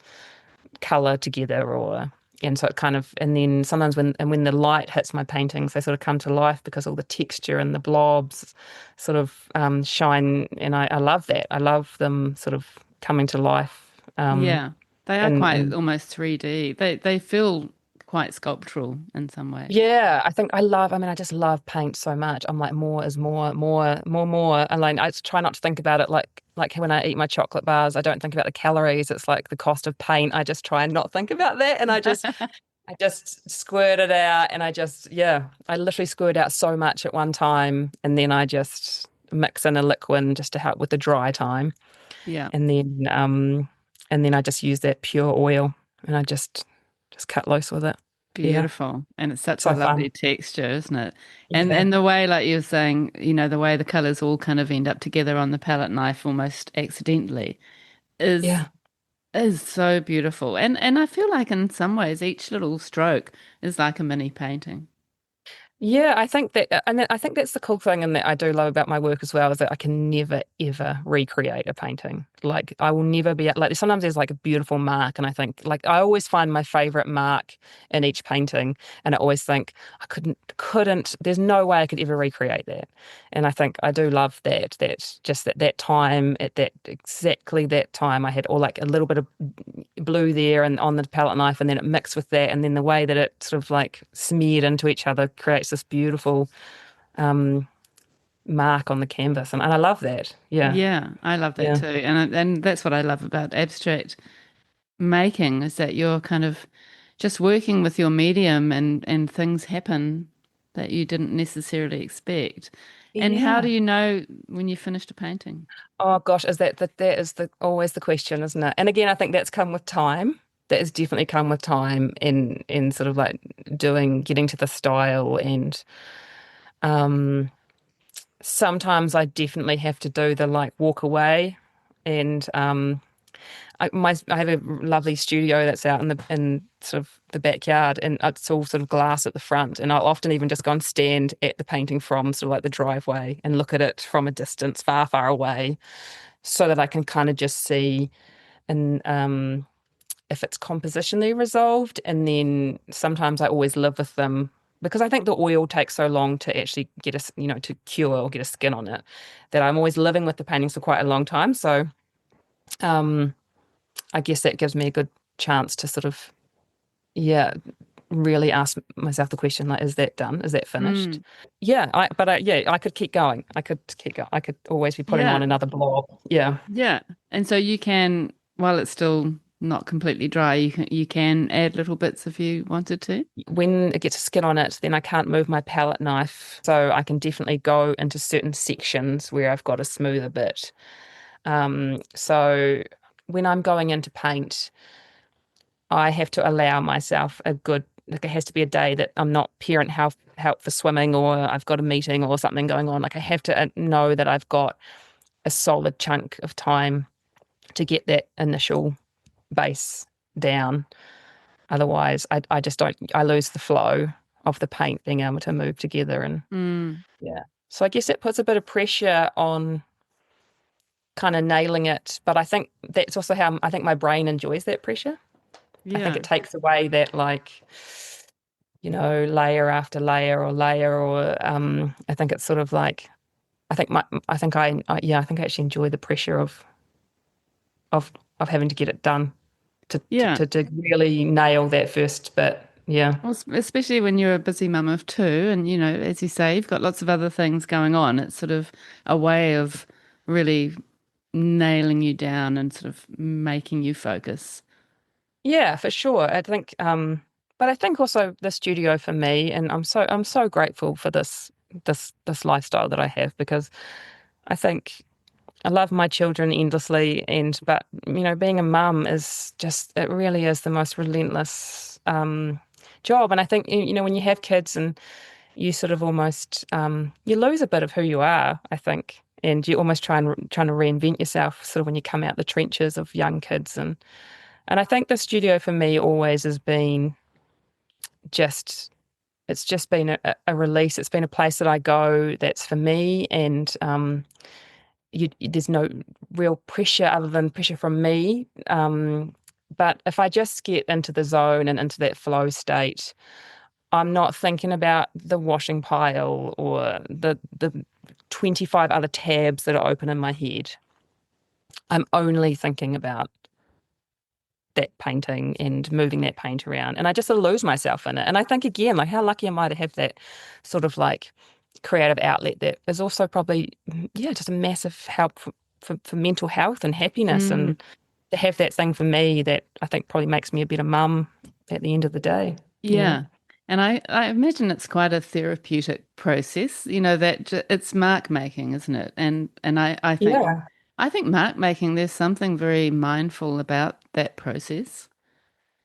color together, or and so it kind of, and then sometimes when the light hits my paintings, they sort of come to life because all the texture and the blobs sort of shine, and I love that. I love them sort of coming to life. Yeah. They are quite And almost 3D. They feel quite sculptural in some ways. yeah, I mean, I just love paint so much. I'm like, more is more, more. And like, I just try not to think about it like when I eat my chocolate bars, I don't think about the calories. It's like the cost of paint. I just try and not think about that. And I just squirt it out, and yeah, I literally squirt out so much at one time, and then I just mix in a liquid just to help with the dry time. Yeah. And then I just use that pure oil, and I just cut loose with it. Yeah. Beautiful. And it's such a So lovely fun. texture, isn't it? Yeah. And the way, like you were saying, the way the colors all kind of end up together on the palette knife almost accidentally is Yeah. is so beautiful. And I feel like in some ways each little stroke is like a mini painting. Yeah, I think that, and I think that's the cool thing, and that I do love about my work as well, is that I can never ever recreate a painting. Like I will never be like. Sometimes there's like a beautiful mark, and I think like I always find my favorite mark in each painting, and I always think I couldn't. There's no way I could ever recreate that. And I think I do love that. That just that time at that exactly that time I had all like a little bit of blue there and on the palette knife, and then it mixed with that, and then the way that it sort of like smeared into each other creates this beautiful um mark on the canvas, and I love that. Yeah. Yeah, I love that Yeah. too. And that's what I love about abstract making is that you're kind of just working with your medium and things happen that you didn't necessarily expect. And how do Yeah. you know when you finished a painting? Oh gosh, is that is the always the question, isn't it? And again, I think that's come with time. That has definitely come with time in sort of like getting to the style, and um sometimes I definitely have to do the like walk away, and I have a lovely studio that's out in sort of the backyard, and it's all sort of glass at the front. And I'll often even just go and stand at the painting from sort of like the driveway and look at it from a distance, far, far away, so that I can kind of just see and if it's compositionally resolved. And then sometimes I always live with them because I think the oil takes so long to actually get to cure or get a skin on it, that I'm always living with the paintings for quite a long time. So um, I guess that gives me a good chance to sort of, yeah, really ask myself the question, like, is that done? Is that finished? Mm, Yeah, yeah, I could keep going. I could keep going. I could always be putting on yeah, another blob. Yeah. yeah. And so you can, while it's still not completely dry, you can add little bits if you wanted to. When it gets a skin on it, then I can't move my palette knife. So I can definitely go into certain sections where I've got a smoother bit. So when I'm going into paint, I have to allow myself a good like it has to be a day that I'm not parent help for swimming, or I've got a meeting or something going on. Like I have to know that I've got a solid chunk of time to get that initial base down. Otherwise, I just don't, I lose the flow of the paint being able to move together. And Mm. yeah. So I guess it puts a bit of pressure on kind of nailing it. But I think that's also how I think my brain enjoys that pressure. I think Yeah. it takes away that, like, layer after layer or layer, or I think it's sort of like, I think I actually enjoy the pressure of of having to get it done to Yeah. to really nail that first bit. Yeah. Well, especially when you're a busy mum of two, and as you say, you've got lots of other things going on. It's sort of a way of really nailing you down and sort of making you focus. Yeah, for sure. I think but I think also the studio for me, and I'm so grateful for this lifestyle that I have, because I think I love my children endlessly, but being a mum is just, it really is the most relentless job. And I think when you have kids, and you sort of almost you lose a bit of who you are, I think, and you almost trying to reinvent yourself sort of when you come out the trenches of young kids. And I think the studio for me always has been just, it's just been a release. It's been a place that I go that's for me, and there's no real pressure other than pressure from me. But if I just get into the zone and into that flow state, I'm not thinking about the washing pile or the 25 other tabs that are open in my head. I'm only thinking about that painting and moving that paint around. And I just sort of lose myself in it. And I think, again, like, how lucky am I to have that sort of like creative outlet that is also probably, yeah, just a massive help for mental health and happiness. Mm. And to have that thing for me that I think probably makes me a better mum at the end of the day. Yeah. Yeah. And I imagine it's quite a therapeutic process, it's mark making, isn't it? And Yeah. I think mark making, there's something very mindful about that process.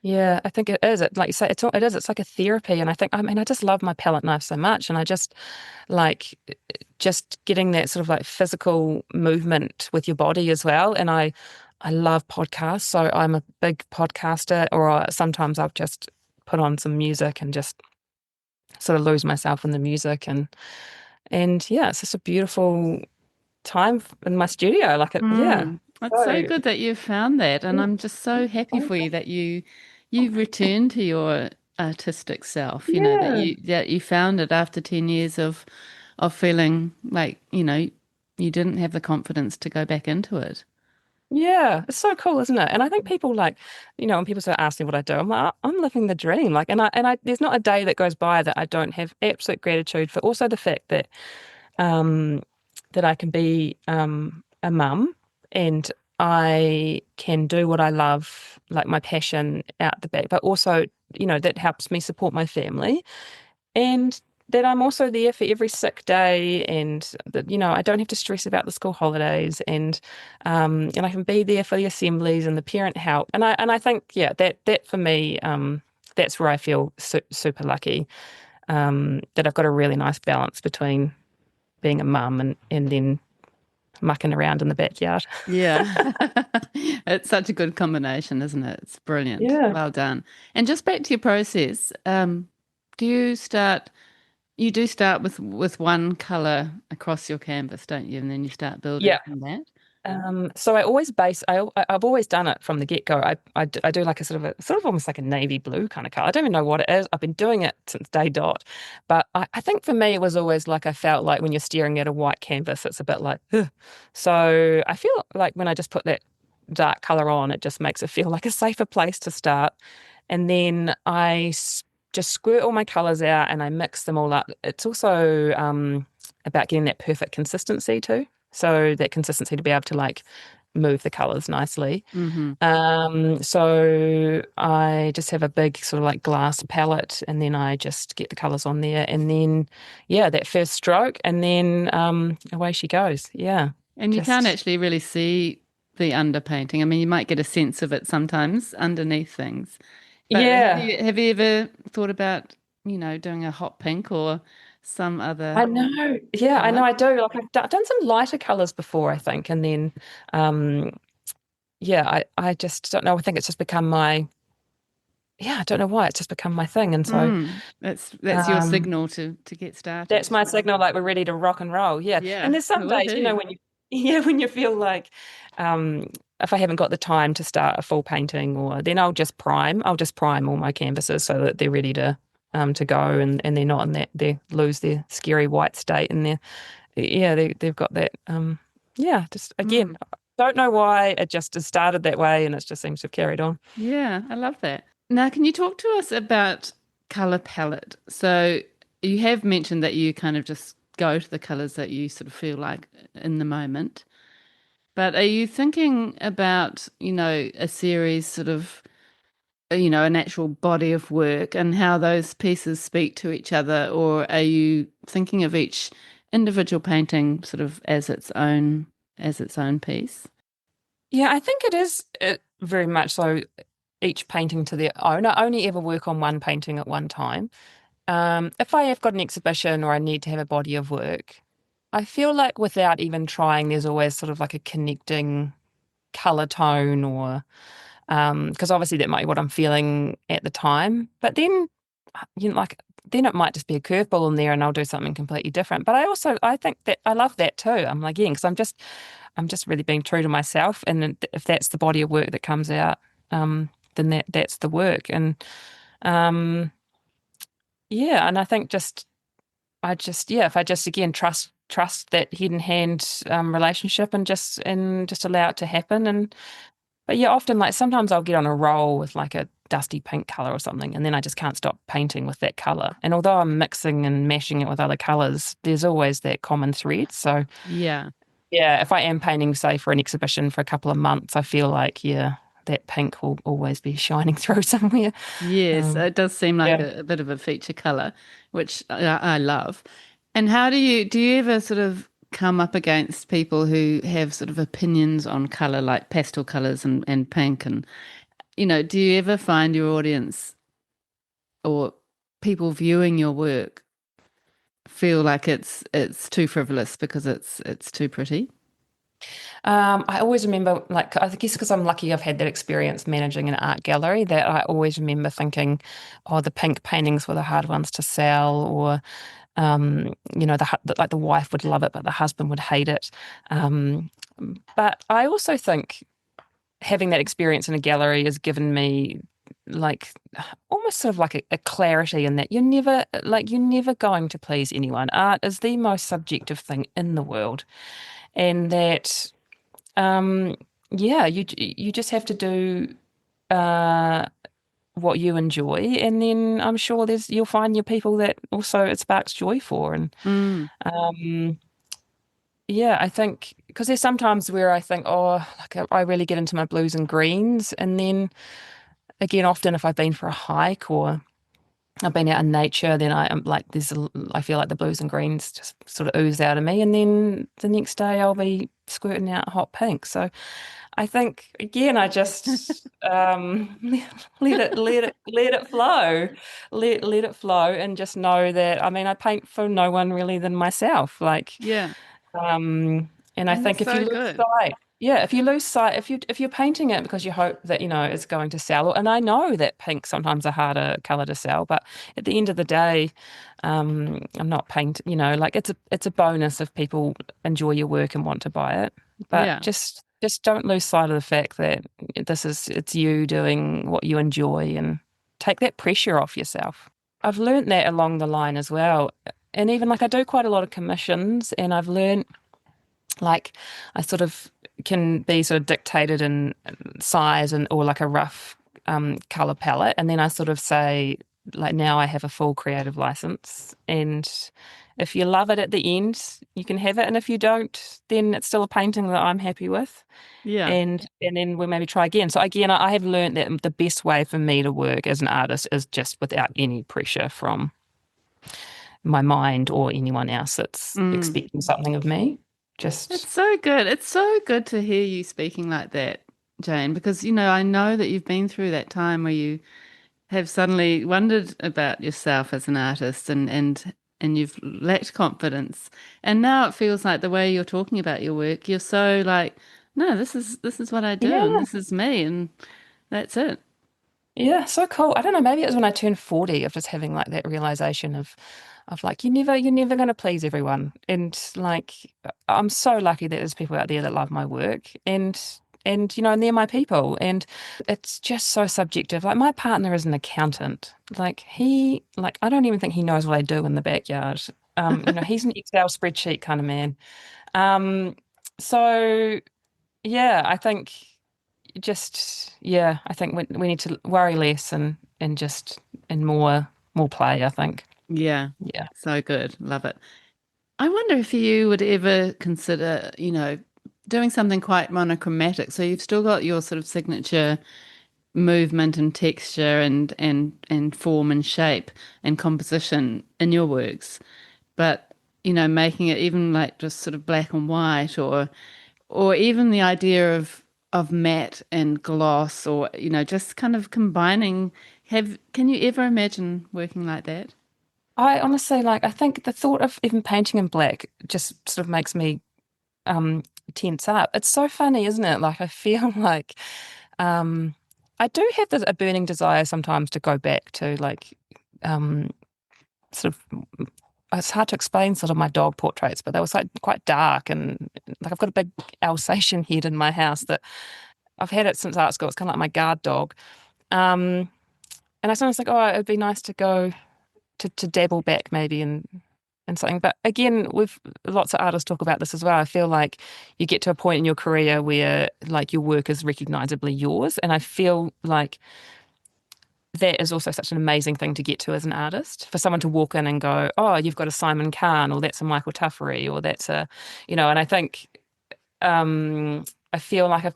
Yeah, I think it is. Like you say, it is. It's like a therapy, and I think, I mean, I just love my palette knife so much, and I just like just getting that sort of like physical movement with your body as well. And I love podcasts, so I'm a big podcaster. Or sometimes I'll just put on some music and just sort of lose myself in the music, and yeah, it's just a beautiful time in my studio. Like it, yeah. Mm. It's so So good that you've found that, and I'm just so happy for you that you've returned to your artistic self, that yeah. you found it after 10 years of feeling like, you didn't have the confidence to go back into it. Yeah, it's so cool, isn't it? And I think people, like, when people start asking what I do, I'm like, I'm living the dream. Like, and I, there's not a day that goes by that I don't have absolute gratitude for also the fact that, um, that I can be, a mum, and I can do what I love, like my passion out the back, but also, that helps me support my family, and that I'm also there for every sick day, and that I don't have to stress about the school holidays, and I can be there for the assemblies and the parent help, and I think, yeah, that for me, that's where I feel super lucky, that I've got a really nice balance between being a mum and then mucking around in the backyard. Yeah. It's such a good combination, isn't it? It's brilliant. Yeah. Well done. And just back to your process, do you do start with one color across your canvas, don't you? And then you start building Yeah. from that. So I always I've always done it from the get-go. I do like a sort of almost like a navy blue kind of color. I don't even know what it is. I've been doing it since day dot. But I think for me, it was always like, I felt like when you're staring at a white canvas, it's a bit like, ugh. So I feel like when I just put that dark color on, it just makes it feel like a safer place to start. And then just squirt all my colors out and I mix them all up. It's also about getting that perfect consistency too. So that consistency to be able to like move the colors nicely. Mm-hmm. So I just have a big sort of like glass palette, and then I just get the colors on there, and then yeah, that first stroke, and then away she goes. Yeah, And you can't just actually really see the underpainting. I mean, you might get a sense of it sometimes underneath things. But Yeah. have you ever thought about, doing a hot pink or some other I know. Yeah, I know color? I do. Like I've done some lighter colors before, I think. And then um yeah, I just don't know. I think it's just become my yeah, I don't know why. It's just become my thing. And so That's your um signal to get that's started. my signal, like we're ready to rock and roll. Yeah. And Yeah, there's some days, woohoo. when you yeah, when you feel like um if I haven't got the time to start a full painting or then I'll just prime all my canvases so that they're ready to go and they're not in that they lose their scary white state and they've got that yeah, just again, Mm. don't know why it just has started that way and it just seems to have carried on. Yeah, I love that. Now, can you talk to us about color palette? So you have mentioned that you kind of just go to the colors that you sort of feel like in the moment. But are you thinking about, a series sort of, an actual body of work and how those pieces speak to each other, or are you thinking of each individual painting sort of as its own piece? Yeah, I think it is very much so each painting to their own. I only ever work on one painting at one time. If I have got an exhibition or I need to have a body of work, I feel like without even trying, there's always sort of like a connecting color tone or because obviously that might be what I'm feeling at the time. But then, like then it might just be a curveball in there, and I'll do something completely different. But I think that I love that too. I'm like, yeah, because I'm just really being true to myself, and then if that's the body of work that comes out, then that's the work, and um, yeah, and I think yeah, if I just again trust that head and hand relationship and just allow it to happen, and but yeah, often like sometimes I'll get on a roll with like a dusty pink color or something, and then I just can't stop painting with that color. And although I'm mixing and mashing it with other colors, there's always that common thread. So Yeah. yeah, if I am painting, say, for an exhibition for a couple of months, I feel like, yeah, that pink will always be shining through somewhere. Yes, Um, it does seem like yeah. a bit of a feature color, which I love. And how do you ever sort of come up against people who have sort of opinions on color, like pastel colors and pink? And, do you ever find your audience or people viewing your work feel like it's too frivolous because it's too pretty? I always remember, like, I guess because I'm lucky I've had that experience managing an art gallery, that I always remember thinking, oh, the pink paintings were the hard ones to sell, or, like the wife would love it, but the husband would hate it. Um, but I also think having that experience in a gallery has given me like almost sort of like a clarity in that you're never going to please anyone. Art is the most subjective thing in the world, and that um, yeah, you just have to do uh, what you enjoy, and then I'm sure you'll find your people that also it sparks joy for, and Mm, um, yeah, I think because there's sometimes where I think, oh, like I really get into my blues and greens, and then again, often if I've been for a hike or I've been out in nature, then I'm like, I feel like the blues and greens just sort of ooze out of me, and then the next day I'll be squirting out hot pink. So I think again, I just let it flow, let it flow, and just know that I mean I paint for no one really than myself. Like yeah, and I and think that's if you so lose good. sight, yeah, if you lose sight, if you're painting it because you hope that it's going to sell, and I know that pink sometimes a harder color to sell, but at the end of the day, I'm not paint. Like it's a bonus if people enjoy your work and want to buy it, but Yeah, just don't lose sight of the fact that it's you doing what you enjoy and take that pressure off yourself. I've learned that along the line as well. And even like I do quite a lot of commissions, and I've learned like I sort of can be sort of dictated in size and or like a rough color palette, and then I sort of say like now I have a full creative license, and if you love it at the end, you can have it, and if you don't, then it's still a painting that I'm happy with, yeah, and then we'll maybe try again. So again, I have learned that the best way for me to work as an artist is just without any pressure from my mind or anyone else that's mm. expecting something of me. Just It's so good. It's so good to hear you speaking like that, Jane, because I know that you've been through that time where you have suddenly wondered about yourself as an artist and you've lacked confidence. And now it feels like the way you're talking about your work, you're so like, no, this is what I do and Yeah. this is me and that's it. Yeah, so cool. I don't know, maybe it was when I turned 40 of just having like that realization of like you're never going to please everyone. And like I'm so lucky that there's people out there that love my work and they're my people. And it's just so subjective. Like my partner is an accountant. Like I don't even think he knows what I do in the backyard. He's an Excel spreadsheet kind of man. Um, so yeah, I think I think we need to worry less and more play, I think. Yeah, Yeah. so good. Love it. I wonder if you would ever consider, doing something quite monochromatic. So you've still got your sort of signature movement and texture and form and shape and composition in your works, but making it even like just sort of black and white or even the idea of matte and gloss or just kind of combining. Can you ever imagine working like that? I honestly I think the thought of even painting in black just sort of makes me um tense up. It's so funny, isn't it? Like I feel like um I do have a burning desire sometimes to go back to um sort of it's hard to explain sort of my dog portraits, but they was like quite dark and like I've got a big Alsatian head in my house that I've had it since art school. It's kind of like my guard dog. Um, and I sometimes think, oh, it'd be nice to go to dabble back maybe in something. But again, with lots of artists talk about this as well. I feel like you get to a point in your career where like your work is recognizably yours, and I feel like that is also such an amazing thing to get to as an artist. For someone to walk in and go, oh, you've got a Simon Kahn, or that's a Michael Tuffery, or that's and I think I feel like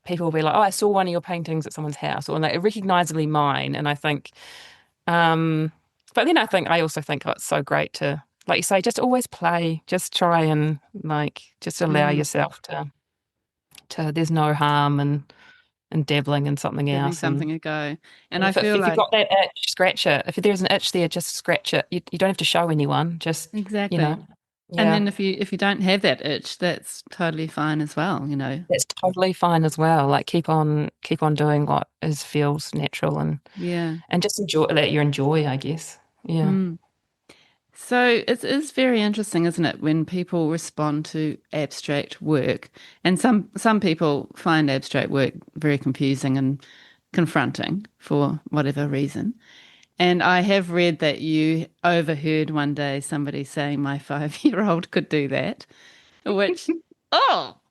people will be like, oh, I saw one of your paintings at someone's house, or like recognizably mine, and I think. Um, but then I also think, oh, it's so great to, like you say, just always play, just try and like just allow Mm, yourself to there's no harm in dabbling in something giving else. And something a go. And and I feel if you've like got that itch, scratch it. If there's an itch there, just scratch it. You don't have to show anyone. Just exactly. And yeah, then if you don't have that itch, that's totally fine as well. that's totally fine as well. Like keep on doing what is feels natural Yeah. and just enjoy let you enjoy, I guess. Yeah. Mm. So it is very interesting, isn't it, when people respond to abstract work, and some people find abstract work very confusing and confronting for whatever reason. And I have read that you overheard one day somebody saying my 5-year-old could do that, which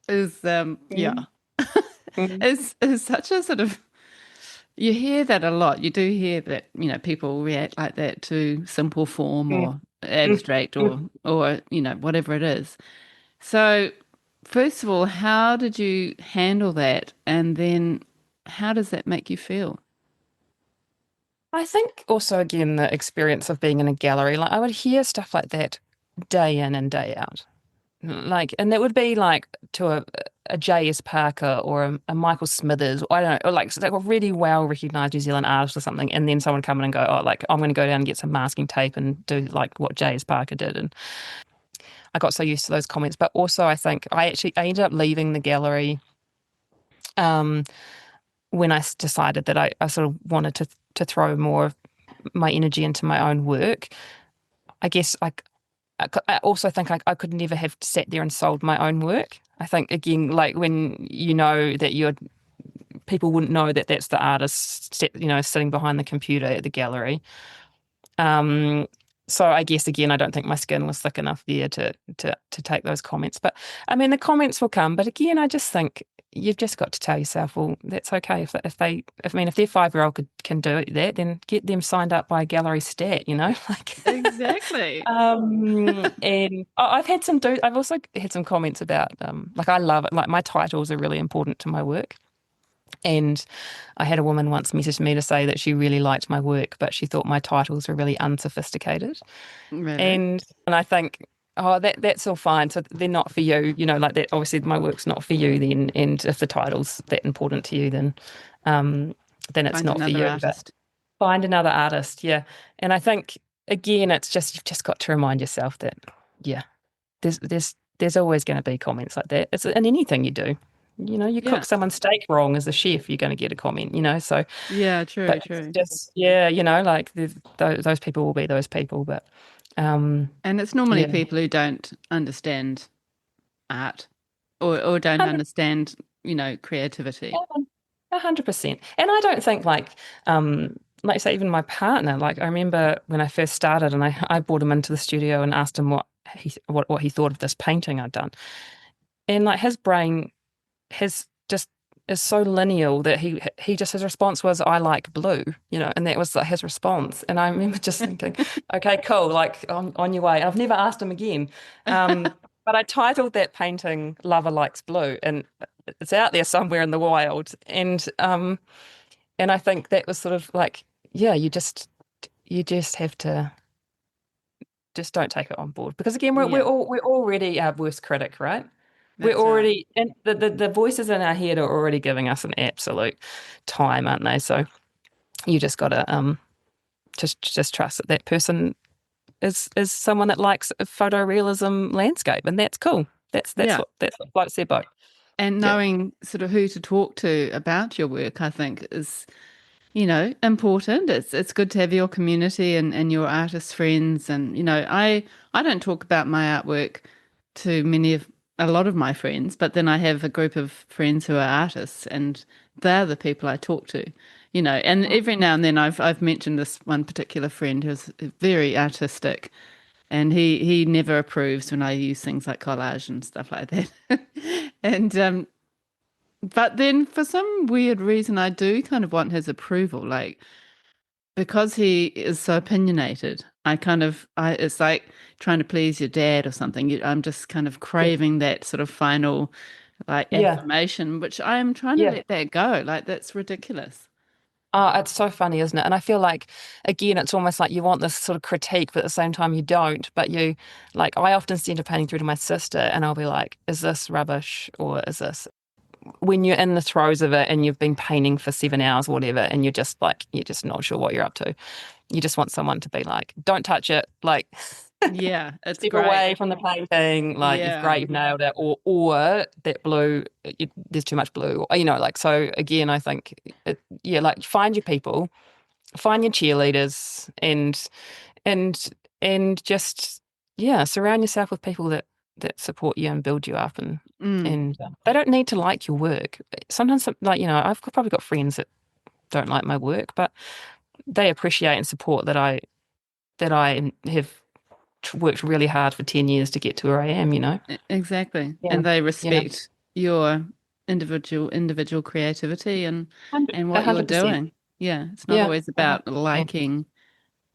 is yeah Mm, mm, is such a sort of you hear that a lot. You do hear that, people react like that to simple form mm, or mm, abstract mm. or whatever it is. So, first of all, how did you handle that? And then how does that make you feel? I think also again the experience of being in a gallery, like I would hear stuff like that day in and day out. Like, and that would be like to a J.S. Parker or a Michael Smithers, or I don't know, or like a really well recognized New Zealand artist or something, and then someone come in and go, oh, like I'm going to go down and get some masking tape and do like what J.S. Parker did, and I got so used to those comments. But also, I think I ended up leaving the gallery um, when decided that I sort of wanted to throw more of my energy into my own work. I guess I also think I could never have sat there and sold my own work. I think again, like when you know that you're people wouldn't know that that's the artist, sitting behind the computer at the gallery. Um, so I guess again, I don't think my skin was thick enough there to take those comments. But I mean, the comments will come. But again, I just think you've just got to tell yourself, well, that's okay. If their 5-year-old can do that, then get them signed up by a gallery stat. Like. Exactly. And I've also had some comments about like I love it. Like my titles are really important to my work. And I had a woman once message me to say that she really liked my work, but she thought my titles were really unsophisticated. Really? And I think, oh, that's all fine. So they're not for you, like that. Obviously, my work's not for you then. And if the title's that important to you, then it's Find not for another you. But artist. Find another artist, yeah. And I think again, it's just you've just got to remind yourself that, yeah, there's always going to be comments like that. It's in anything you do. You Yeah. cook someone's steak wrong as a chef, you're going to get a comment. So, Yeah, true, but it's true. just yeah, like those people will be those people. But um, And it's normally yeah, people who don't understand art or don't 100%. understand, creativity. 100%. And I don't think like say even my partner, like I remember when I first started and I brought him into the studio and asked him what he thought of this painting I'd done. And like his brain has just is so lineal that he just his response was I like blue, and that was like his response. And I remember just thinking, okay, cool, like on your way. And I've never asked him again. But I titled that painting Lover Likes Blue, and it's out there somewhere in the wild. And I think that was sort of like, yeah, you just have to just don't take it on board because again, Yeah, we're already our worst critic, right? We're that's right. already and the voices in our head are already giving us an absolute time, aren't they? So you just gotta just trust that that person is someone that likes a photorealism landscape, and that's cool. Yeah. That's what floats their boat. And Yeah, knowing sort of who to talk to about your work, I think is, important. It's good to have your community and your artist friends. And, I don't talk about my artwork to a lot of my friends, but then I have a group of friends who are artists and they're the people I talk to, and every now and then I've mentioned this one particular friend who's very artistic and he never approves when I use things like collage and stuff like that. And but then for some weird reason I do kind of want his approval, like because he is so opinionated. I it's like trying to please your dad or something. I'm just kind of yeah, craving that sort of final like yeah. affirmation, which I'm trying to Yeah. let that go. Like that's ridiculous. It's so funny, isn't it? And I feel like, again, it's almost like you want this sort of critique, but at the same time you don't. But like, I often send a painting through to my sister and I'll be like, is this rubbish or is this, when you're in the throes of it and you've been painting for 7 hours or whatever, and you're just not sure what you're up to. You just want someone to be like, don't touch it. Like, Yeah, it's step great. away from the painting. Like, you've Yeah. great, you've nailed it. Or that blue, there's too much blue. Like, so again, I think, yeah, like find your people, find your cheerleaders, and just yeah, surround yourself with people that support you and build you up, and Mm, and they don't need to like your work. Sometimes, like I've probably got friends that don't like my work, but they appreciate and support that I have worked really hard for 10 years to get to where I am. exactly. Yeah, And they yeah, respect your individual creativity and what you're 100%. doing. Yeah, it's not Yeah, always about 100%. liking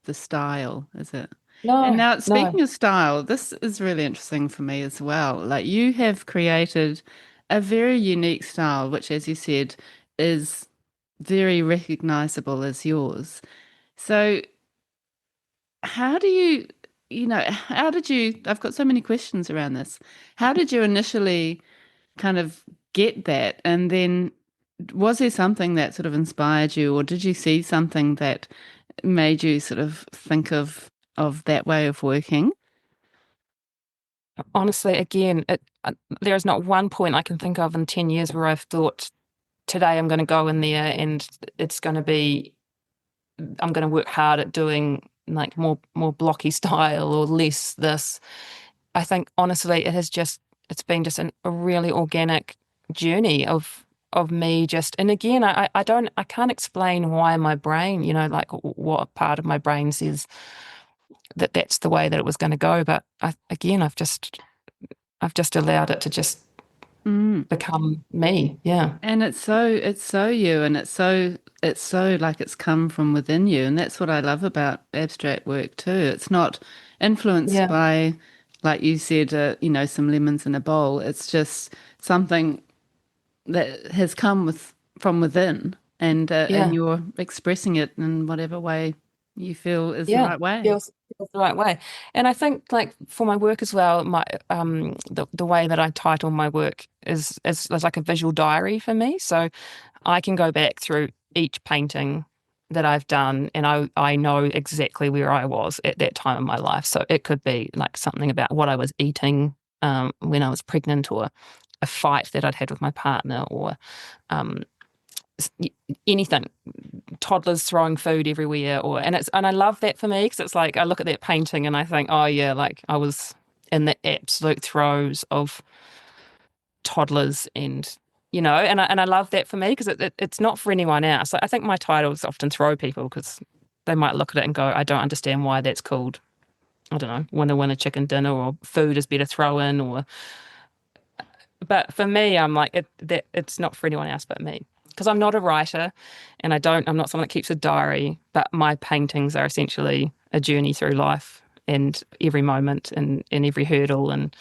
the style, is it? And No, now, no. speaking of style, this is really interesting for me as well. Like, you have created a very unique style, which, as you said, is very recognizable as yours. So, how do you, how did you, I've got so many questions around this. How did you initially kind of get that? And then, was there something that sort of inspired you, or did you see something that made you sort of think of that way of working? Honestly, again, there is not one point I can think of in 10 years where I've thought, today I'm going to go in there and it's going to be, I'm going to work hard at doing like more blocky style or less this. I think honestly, it's been just a really organic journey of me just, and again, I can't explain why my brain, like what part of my brain says that that's the way that it was going to go. But again, I've just allowed it to just Mm. become me. Yeah. And it's so you, and it's so like it's come from within you, and that's what I love about abstract work too. It's not influenced Yeah. by, like you said, some lemons in a bowl. It's just something that has come from within, and Yeah. you're expressing it in whatever way you feel is the Yeah. right way. Feels the right way. And I think like for my work as well, the way that I title my work is like a visual diary for me. So I can go back through each painting that I've done, and I know exactly where I was at that time in my life. So it could be like something about what I was eating when I was pregnant, or a fight that I'd had with my partner, or um, anything. Toddlers throwing food everywhere, and I love that for me, because it's like I look at that painting and I think, oh yeah, like I was in the absolute throes of toddlers, and and I love that for me, because it's not for anyone else. Like, I think my titles often throw people, because they might look at it and go, I don't understand why that's called, I don't know, winner chicken dinner, or food is better throw in, or but for me, I'm like it's not for anyone else but me, because I'm not a writer, and I'm not someone that keeps a diary, but my paintings are essentially a journey through life, and every moment, and every hurdle, and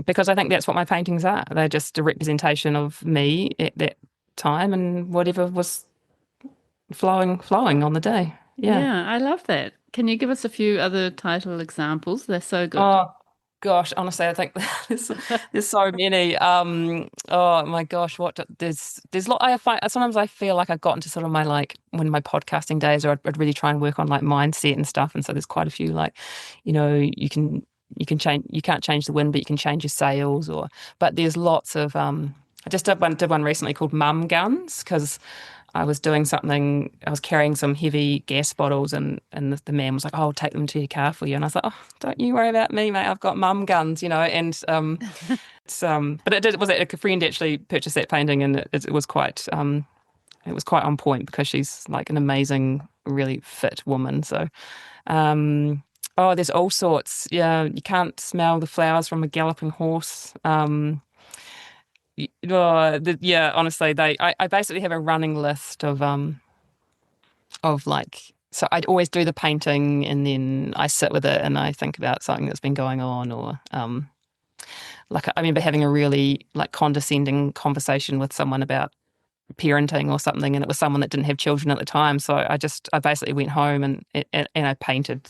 because I think that's what my paintings are. They're just a representation of me at that time, and whatever was flowing on the day. Yeah. Yeah, I love that. Can you give us a few other title examples? They're so good. Oh gosh, honestly, I think there's so many. Oh my gosh, there's lot. I find sometimes I feel like I've gotten to sort of my, like, when my podcasting days, or I'd really try and work on like mindset and stuff. And so there's quite a few, like, you can change, you can't change the wind, but you can change your sails. Or but there's lots of I just did one recently called Mum Guns, because I was doing something, I was carrying some heavy gas bottles, and the man was like, oh, I'll take them to your car for you. And I was like, oh, don't you worry about me, mate. I've got mum guns, and but it was a friend actually purchased that painting, and it was quite on point, because she's like an amazing, really fit woman. So, oh, there's all sorts. Yeah, you can't smell the flowers from a galloping horse. Yeah, honestly, I basically have a running list of like, so I'd always do the painting, and then I sit with it and I think about something that's been going on, or like I remember having a really like condescending conversation with someone about parenting or something, and it was someone that didn't have children at the time. So I basically went home, and I painted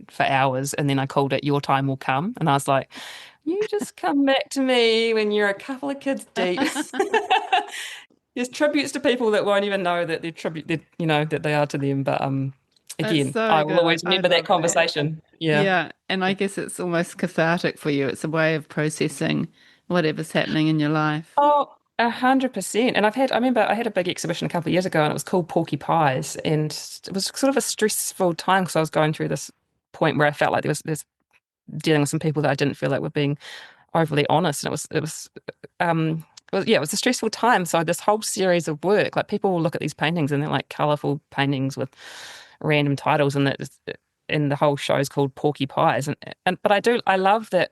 for hours, and then I called it Your Time Will Come, and I was like, you just come back to me when you're a couple of kids deep. There's tributes to people that won't even know that they're that they are to them. But That's again, so I will good. always I remember that love that. conversation. Yeah. Yeah, and I guess it's almost cathartic for you. It's a way of processing whatever's happening in your life. Oh, 100%. And I remember I had a big exhibition a couple of years ago, and it was called Porky Pies, and it was sort of a stressful time, because I was going through this point where I felt like there's dealing with some people that I didn't feel like were being overly honest, and it was a stressful time. So this whole series of work, like, people will look at these paintings, and they're like colourful paintings with random titles, and the whole show is called Porky Pies, but I love that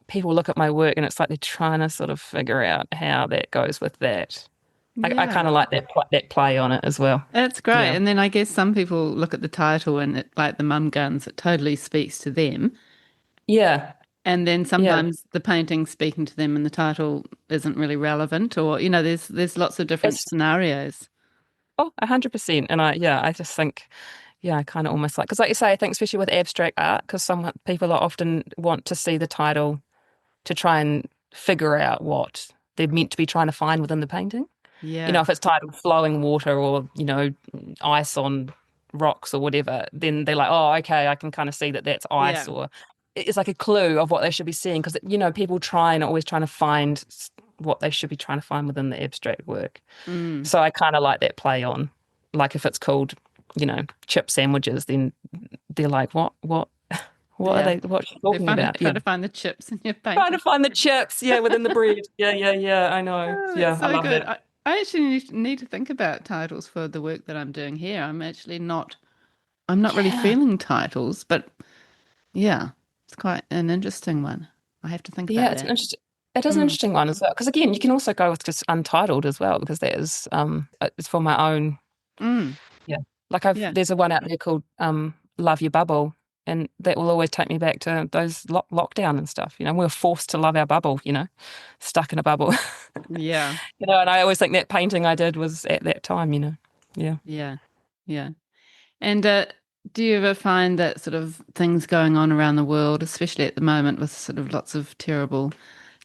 people look at my work, and it's like they're trying to sort of figure out how that goes with that. I kind Yeah, of like that play on it as well. that's great. Yeah. And then I guess some people look at the title and it, like the mum guns, it totally speaks to them. Yeah. And then Yeah. sometimes the painting speaking to them and the title isn't really relevant, or there's lots of different It's scenarios. 100%. And I just think, yeah, I kind of almost like, because like you say, I think especially with abstract art, because some people are often want to see the title to try and figure out what they're meant to be trying to find within the painting. Yeah, If it's titled Flowing Water, or, ice on rocks or whatever, then they're like, oh, okay, I can kind of see that that's ice, yeah. or it's like a clue of what they should be seeing, because, people always trying to find what they should be trying to find within the abstract work. Mm, So I kind of like that play on, like, if it's called, chip sandwiches, then they're like, what are yeah. what's she They're talking about? Yeah. trying to find the chips in your Trying to painting. find the chips, yeah, within the bread. Yeah, yeah, yeah, I know. Oh, that's Yeah, I so love good. that. I actually need to think about titles for the work that I'm doing here. I'm not really Yeah. feeling titles, but yeah, it's quite an interesting one. I have to think Yeah, about that. it is an Mm, interesting one as well. Because again, you can also go with just untitled as well, because that is it's for my own. mm, Yeah. Like, yeah, there's a one out there called Love Your Bubble, and that will always take me back to those lockdown and stuff. We were forced to love our bubble, stuck in a bubble. yeah, And I always think that painting I did was at that time. Yeah. yeah, yeah. And do you ever find that sort of things going on around the world, especially at the moment with sort of lots of terrible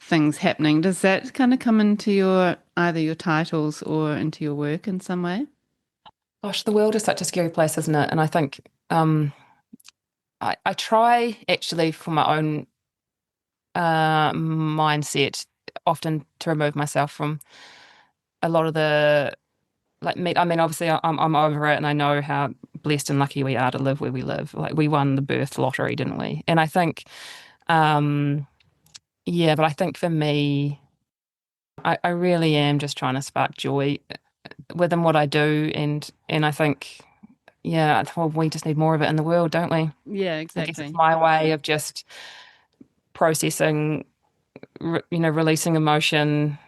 things happening, does that kind of come into your either your titles or into your work in some way? Gosh, the world is such a scary place, isn't it? And I think um, I try actually for my own mindset often to remove myself from a lot of the like me. I mean, obviously, I'm over it, and I know how blessed and lucky we are to live where we live. Like we won the birth lottery, didn't we? And I think, um, yeah, but I think for me, I really am just trying to spark joy within what I do, and I think, yeah, well, we just need more of it in the world, don't we? Yeah, I guess it's exactly. my way of just processing, releasing emotion,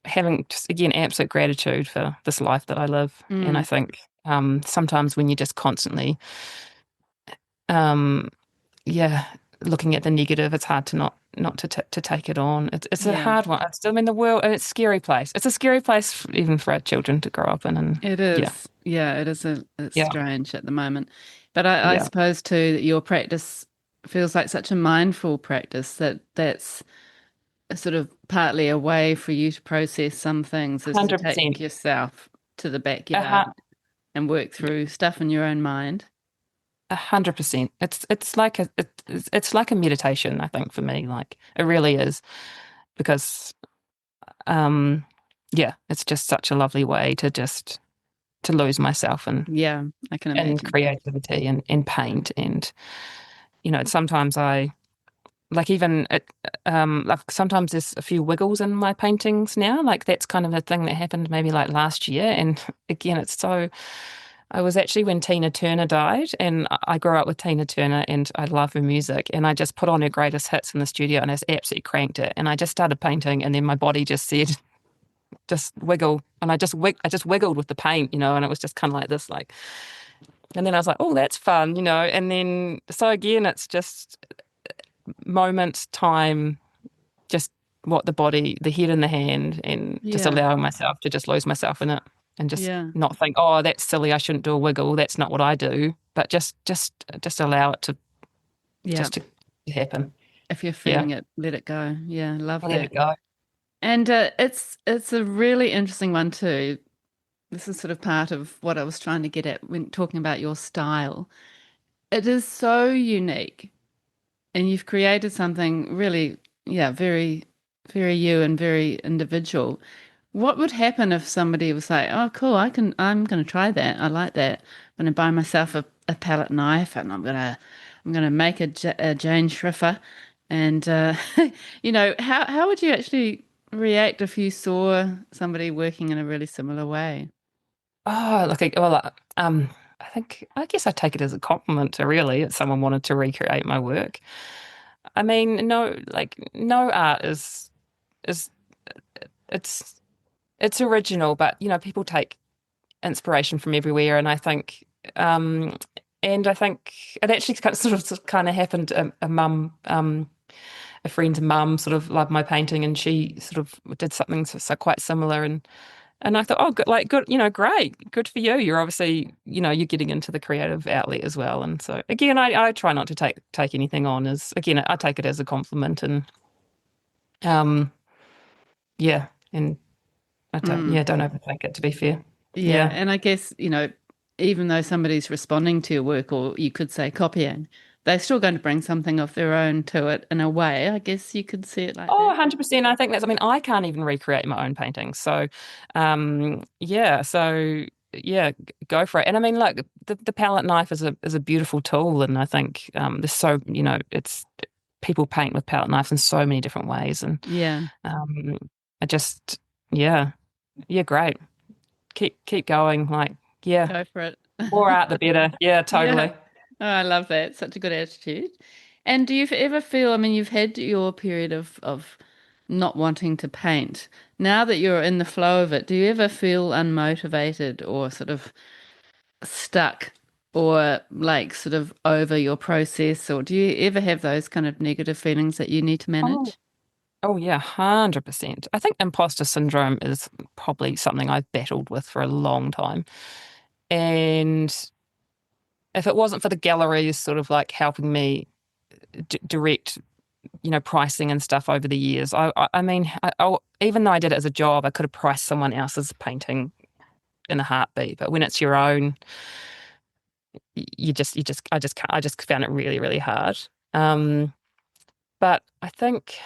having just again absolute gratitude for this life that I live. And I Mm, think sometimes when you're just constantly, um, yeah, looking at the negative, it's hard to not to take it on. It's a yeah, hard one. I mean, the world, and it's a scary place. It's a scary place even for our children to grow up in. And it yeah, is. Yeah, it is it's yeah, strange at the moment. But I yeah, suppose too that your practice feels like such a mindful practice that's a sort of partly a way for you to process some things is to take 100%. yourself to the A backyard and work through stuff in your own mind. 100%. It's like a meditation, I think, for me. Like it really is because um yeah, it's just such a lovely way to just to lose myself Yeah, I can in imagine. creativity and paint and sometimes I like even it like sometimes there's a few wiggles in my paintings now. Like that's kind of a thing that happened maybe like last year. And again, it's so I was actually when Tina Turner died, and I grew up with Tina Turner and I love her music. And I just put on her greatest hits in the studio and I just absolutely cranked it. And I just started painting, and then my body just said, just wiggle. And I just wiggled with the paint, and it was just kind of like this, like, and then I was like, oh, that's fun, And then, so again, it's just moments, time, just what the body, the head and the hand, and just Yeah, allowing myself to just lose myself in it and just yeah, not think, oh, that's silly, I shouldn't do a wiggle. That's not what I do. But just allow it to yeah. just to happen. If you're Yeah. feeling it, let it go. Yeah, love Let that. it go. And it's a really interesting one too. This is sort of part of what I was trying to get at when talking about your style. It is so unique, and you've created something really, yeah, very, very you and very individual. What would happen if somebody was like, "Oh, cool, I'm going to try that. I like that. I'm going to buy myself a palette knife, and I'm going to make a Jane Shriffer." And how would you actually react if you saw somebody working in a really similar way? Oh, look, well, I guess I take it as a compliment to really if someone wanted to recreate my work. I mean, no, like no art is it's it's original, but people take inspiration from everywhere, and um, I think it actually kind of happened. A friend's mum sort of loved my painting, and she sort of did something so quite similar, and I thought, oh, good, like good, great, good for you. You're obviously, you're getting into the creative outlet as well, and so again, I try not to take anything on as again, I take it as a compliment, and um, yeah, and Mm. don't overthink it. To be fair, Yeah, yeah. and I guess, even though somebody's responding to your work, or you could say copying, they're still going to bring something of their own to it in a way. I guess you could see it like Oh, that. 100%. I think I mean, I can't even recreate my own paintings. So, yeah, go for it. And I mean, like the palette knife is a beautiful tool. And I think, there's so, it's people paint with palette knives in so many different ways. And, Yeah, um, I just, yeah, yeah, great. Keep going. Like, yeah, go for it. more art, the better. Yeah, Yeah. totally. Oh, I love that. Such a good attitude. And do you ever feel, I mean, you've had your period of not wanting to paint. Now that you're in the flow of it, do you ever feel unmotivated or sort of stuck or like sort of over your process? Or do you ever have those kind of negative feelings that you need to Oh, manage? oh yeah, 100%. I think imposter syndrome is probably something I've battled with for a long time. And if it wasn't for the galleries sort of like helping me direct, pricing and stuff over the years, I mean, even though I did it as a job, I could have priced someone else's painting in a heartbeat. But when it's your own, I just can't, I just found it really, really hard. Um, but I think,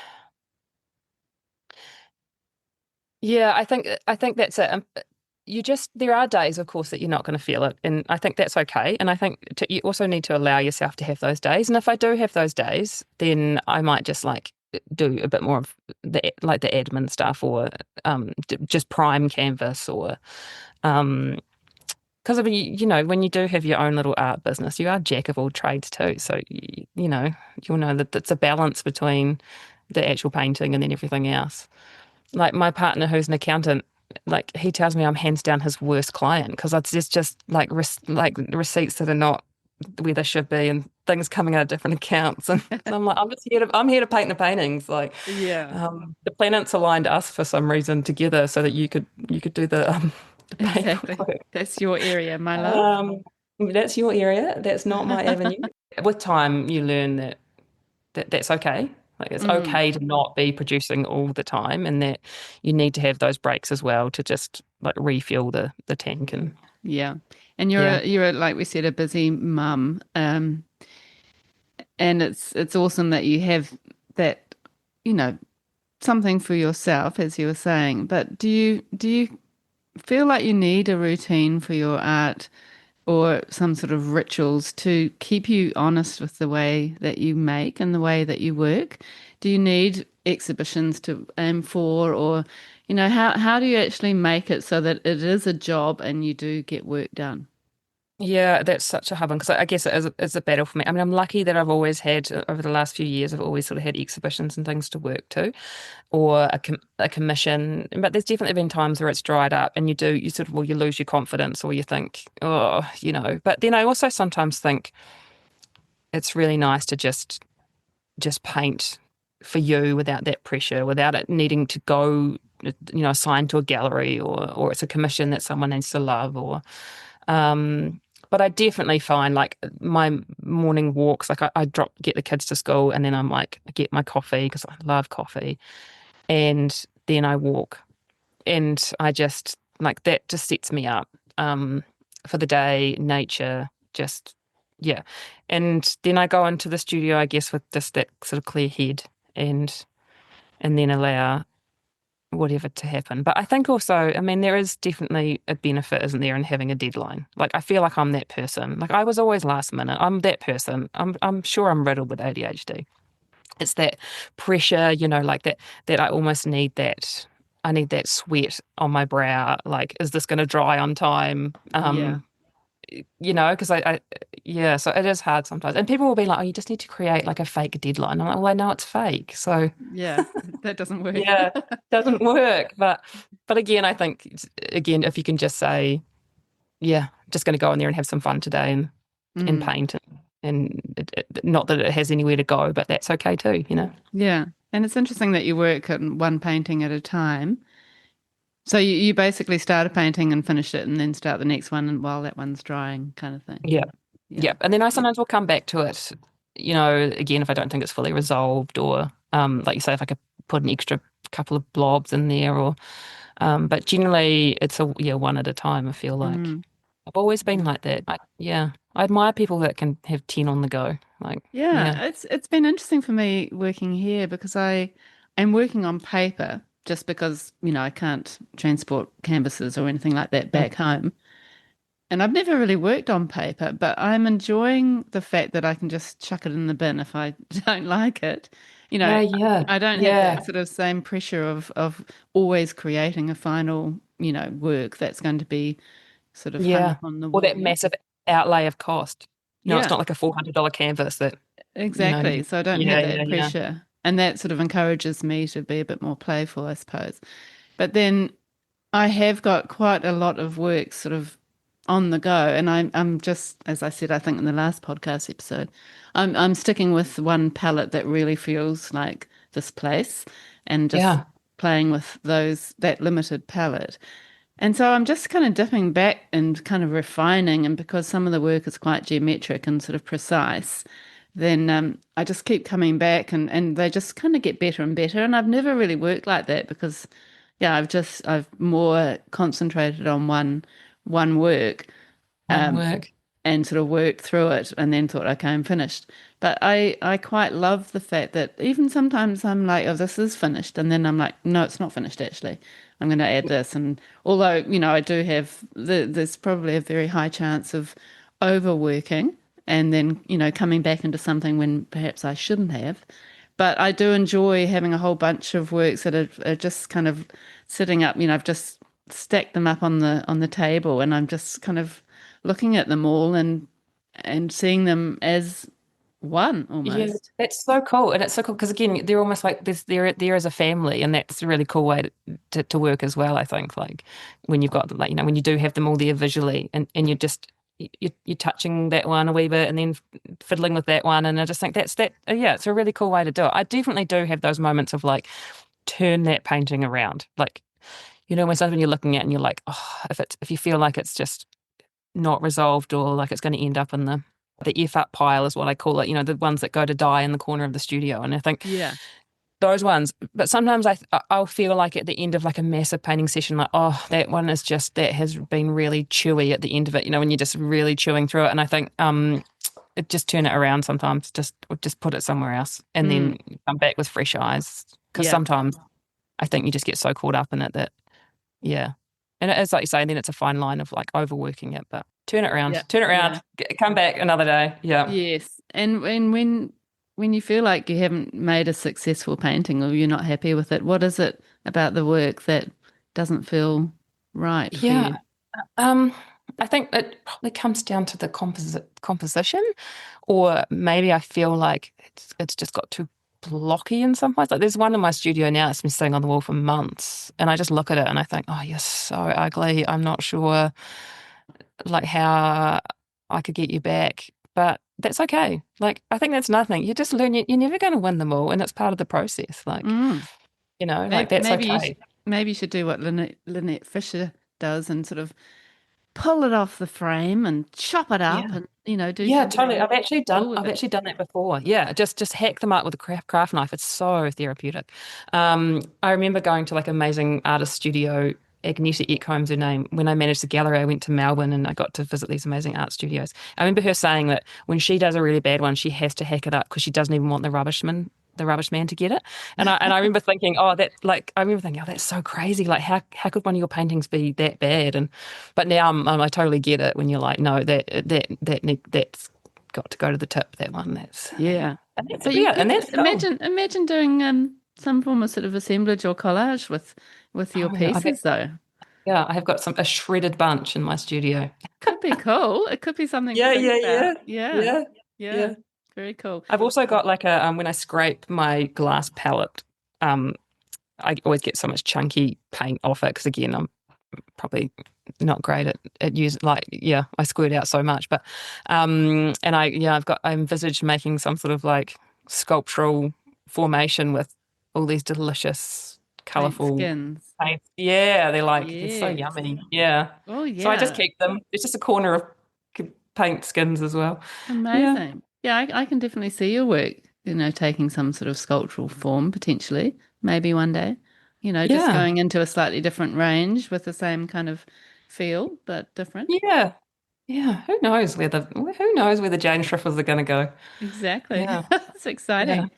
yeah, I think that's it. You just there are days, of course, that you're not going to feel it, and I think that's okay. And I think you also need to allow yourself to have those days. And if I do have those days, then I might just like do a bit more of the admin stuff, or just prime canvas, or um, because I mean, you know, when you do have your own little art business, you are jack of all trades too. So you know, you'll know that it's a balance between the actual painting and then everything else. Like my partner, who's an accountant, like he tells me I'm hands down his worst client because it's just like like receipts that are not where they should be and things coming out of different accounts. And I'm like, I'm here to paint the paintings. Like, Yeah, the planets aligned us for some reason together so that you could do the exactly. paperwork. That's your area, my love. Um, that's your area. That's not my avenue. With time, you learn that's okay. Like it's Mm, okay to not be producing all the time, and that you need to have those breaks as well to just like refuel the tank. And yeah. And yeah, you're like we said, a busy mum. And it's awesome that you have that, you know, something for yourself, as you were saying. But do you feel like you need a routine for your art or some sort of rituals to keep you honest with the way that you make and the way that you work? Do you need exhibitions to aim for, or, you know, how do you actually make it so that it is a job and you do get work done? yeah, that's such a hard one because I guess it's a battle for me. I mean, I'm lucky that I've always had over the last few years. I've always sort of had exhibitions and things to work to, or a commission. But there's definitely been times where it's dried up, and you sort of well, you lose your confidence, or you think, oh, you know. But then I also sometimes think it's really nice to just paint for you without that pressure, without it needing to go, you know, assigned to a gallery, or it's a commission that someone needs to love, or um but I definitely find like my morning walks, like I get the kids to school and then I'm like, I get my coffee because I love coffee. And then I walk and I just like that just sets me up for the day, nature, just yeah. And then I go into the studio, I guess, with just that sort of clear head and then allow whatever to happen. But I think also, I mean, there is definitely a benefit, isn't there, in having a deadline. Like I feel like I'm that person. Like I was always last minute. I'm that person. I'm sure I'm riddled with ADHD. It's that pressure, you know, like that I almost need that. I need that sweat on my brow. Like, is this going to dry on time? Yeah, You know, because yeah, so it is hard sometimes. And people will be like, oh, you just need to create like a fake deadline. I'm like, well, I know it's fake. So yeah, that doesn't work. yeah, doesn't work. But again, I think again, if you can just say, yeah, just going to go in there and have some fun today and Mm, paint and not that it has anywhere to go, but that's okay too, you know. yeah. And it's interesting that you work on one painting at a time. So you basically start a painting and finish it and then start the next one and while that one's drying kind of thing. Yeah. Yeah. Yeah. And then I sometimes will come back to it, you know, again, if I don't think it's fully resolved or, like you say, if I could put an extra couple of blobs in there or, but generally it's yeah, one at a time, I feel like. Mm. I've always been Yeah. like that. Yeah. I admire people that can have 10 on the go. Like, yeah. Yeah, it's been interesting for me working here because I am working on paper just because, you know, I can't transport canvases or anything like that Mm. back home. And I've never really worked on paper, but I'm enjoying the fact that I can just chuck it in the bin if I don't like it. You know, Yeah, yeah, I don't have that yeah, sort of same pressure of always creating a final, you know, work that's going to be sort of hung yeah. up on the Or that wall. massive outlay of cost. You know, it's Yeah, not like a $400 canvas that, you know, exactly. So I don't have yeah, yeah, that yeah. pressure. And that sort of encourages me to be a bit more playful, I suppose. But then I have got quite a lot of work sort of on the go, and I'm just, as I said, I think in the last podcast episode, I'm sticking with one palette that really feels like this place, and just Yeah, playing with that limited palette. And so I'm just kind of dipping back and kind of refining, and because some of the work is quite geometric and sort of precise, then I just keep coming back and they just kind of get better and better. And I've never really worked like that because, yeah, I've more concentrated on one work. One Um, work. and sort of worked through it and then thought, okay, I'm finished. But I quite love the fact that even sometimes I'm like, oh, this is finished. And then I'm like, no, it's not finished actually. I'm going to add this. And although, I do have, there's probably a very high chance of overworking and then, coming back into something when perhaps I shouldn't have. But I do enjoy having a whole bunch of works that are just kind of sitting up. I've just stacked them up on the table, and I'm just kind of looking at them all and seeing them as one Yeah, almost. that's so cool. And it's so cool because again, they're almost like there is a family, and that's a really cool way to work as well, I think. Like when you've got like, when you do have them all there visually and you're touching that one a wee bit and then fiddling with that one. And I just think yeah, it's a really cool way to do it. I definitely do have those moments of like turn that painting around. Like, when something you're looking at and you're like, oh, if you feel like it's just not resolved or like it's going to end up in the F up pile is what I call it, the ones that go to die in the corner of the studio. And I think Yeah. those ones, but sometimes I'll feel like at the end of like a massive painting session, like, oh, that one is just, that has been really chewy at the end of it, when you're just really chewing through it. And I think it just turn it around sometimes, just put it somewhere else and Mm. then come back with fresh eyes. Because Yeah. sometimes I think you just get so caught up in it that, yeah. And it is like you say, and then it's a fine line of like overworking it, but Yeah. turn it Yeah. around, come back another day. Yeah. Yes. And when you feel like you haven't made a successful painting or you're not happy with it, what is it about the work that doesn't feel right for Yeah. you? Um, I think it probably comes down to the composition, or maybe I feel like it's just got too blocky in some ways. Like there's one in my studio now that's been sitting on the wall for months, and I just look at it and I think, oh, you're so ugly. I'm not sure like how I could get you back, but that's okay. Like I think that's nothing. You just learn. You're never going to win them all, and it's part of the process. Like Mm. like Maybe, that's maybe okay. maybe you should do what Lynette Fisher does and sort of pull it off the frame and chop it Yeah. up and do Yeah, totally. something cool with I've it. actually done that before. Yeah, just hack them up with a craft knife. It's so therapeutic. I remember going to like amazing artist studio. Agneta Ekholm's her name. When I managed the gallery, I went to Melbourne and I got to visit these amazing art studios. I remember her saying that when she does a really bad one, she has to hack it up because she doesn't even want the rubbish man to get it. And I remember thinking, oh, oh, that's so crazy. Like how could one of your paintings be that bad? But now I totally get it when you're like, no, that's got to go to the tip. That one, Yeah. But you yeah, and could that's cool. imagine doing some form of sort of assemblage or collage with your Oh yeah, pieces though. I have got a shredded bunch in my studio. Could be cool. It could be something to Yeah, think yeah, about. yeah, Yeah. yeah, Yeah. yeah. Very cool. I've also got like a when I scrape my glass palette, um, I always get so much chunky paint off it because again, I'm probably not great at using like I squirt out so much, but and I envisaged making some sort of like sculptural formation with all these delicious, Paint colourful skins. paints. Yeah, they're so Yes. yummy. Yeah. Oh So I just yeah. keep them. It's just a corner of paint skins as well. Yeah. Amazing. Yeah, I can definitely see your work, taking some sort of sculptural form potentially, maybe one day. Just Yeah. going into a slightly different range with the same kind of feel, but different. Yeah. Yeah. Who knows where the Jane Shriffers are gonna go. Exactly. Yeah. It's Yeah. exciting.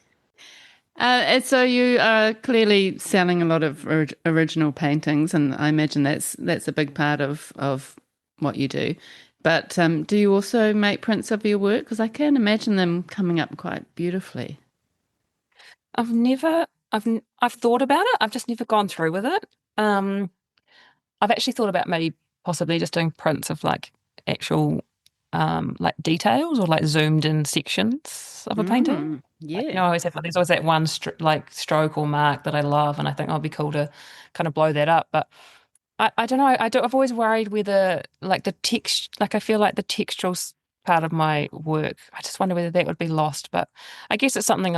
And so you are clearly selling a lot of original paintings, and I imagine that's a big part of what you do. But do you also make prints of your work? Because I can imagine them coming up quite beautifully. I've never I've thought about it. I've just never gone through with it. Um I've actually thought about maybe possibly just doing prints of like actual like details or like zoomed in sections of a painting. Like, Yeah. I always have there's always that one like stroke or mark that I love, and I think, oh, it'd be cool to kind of blow that up. But I don't know. I've always worried whether like the text, like I feel like the textural part of my work. I just wonder whether that would be lost. But I guess it's something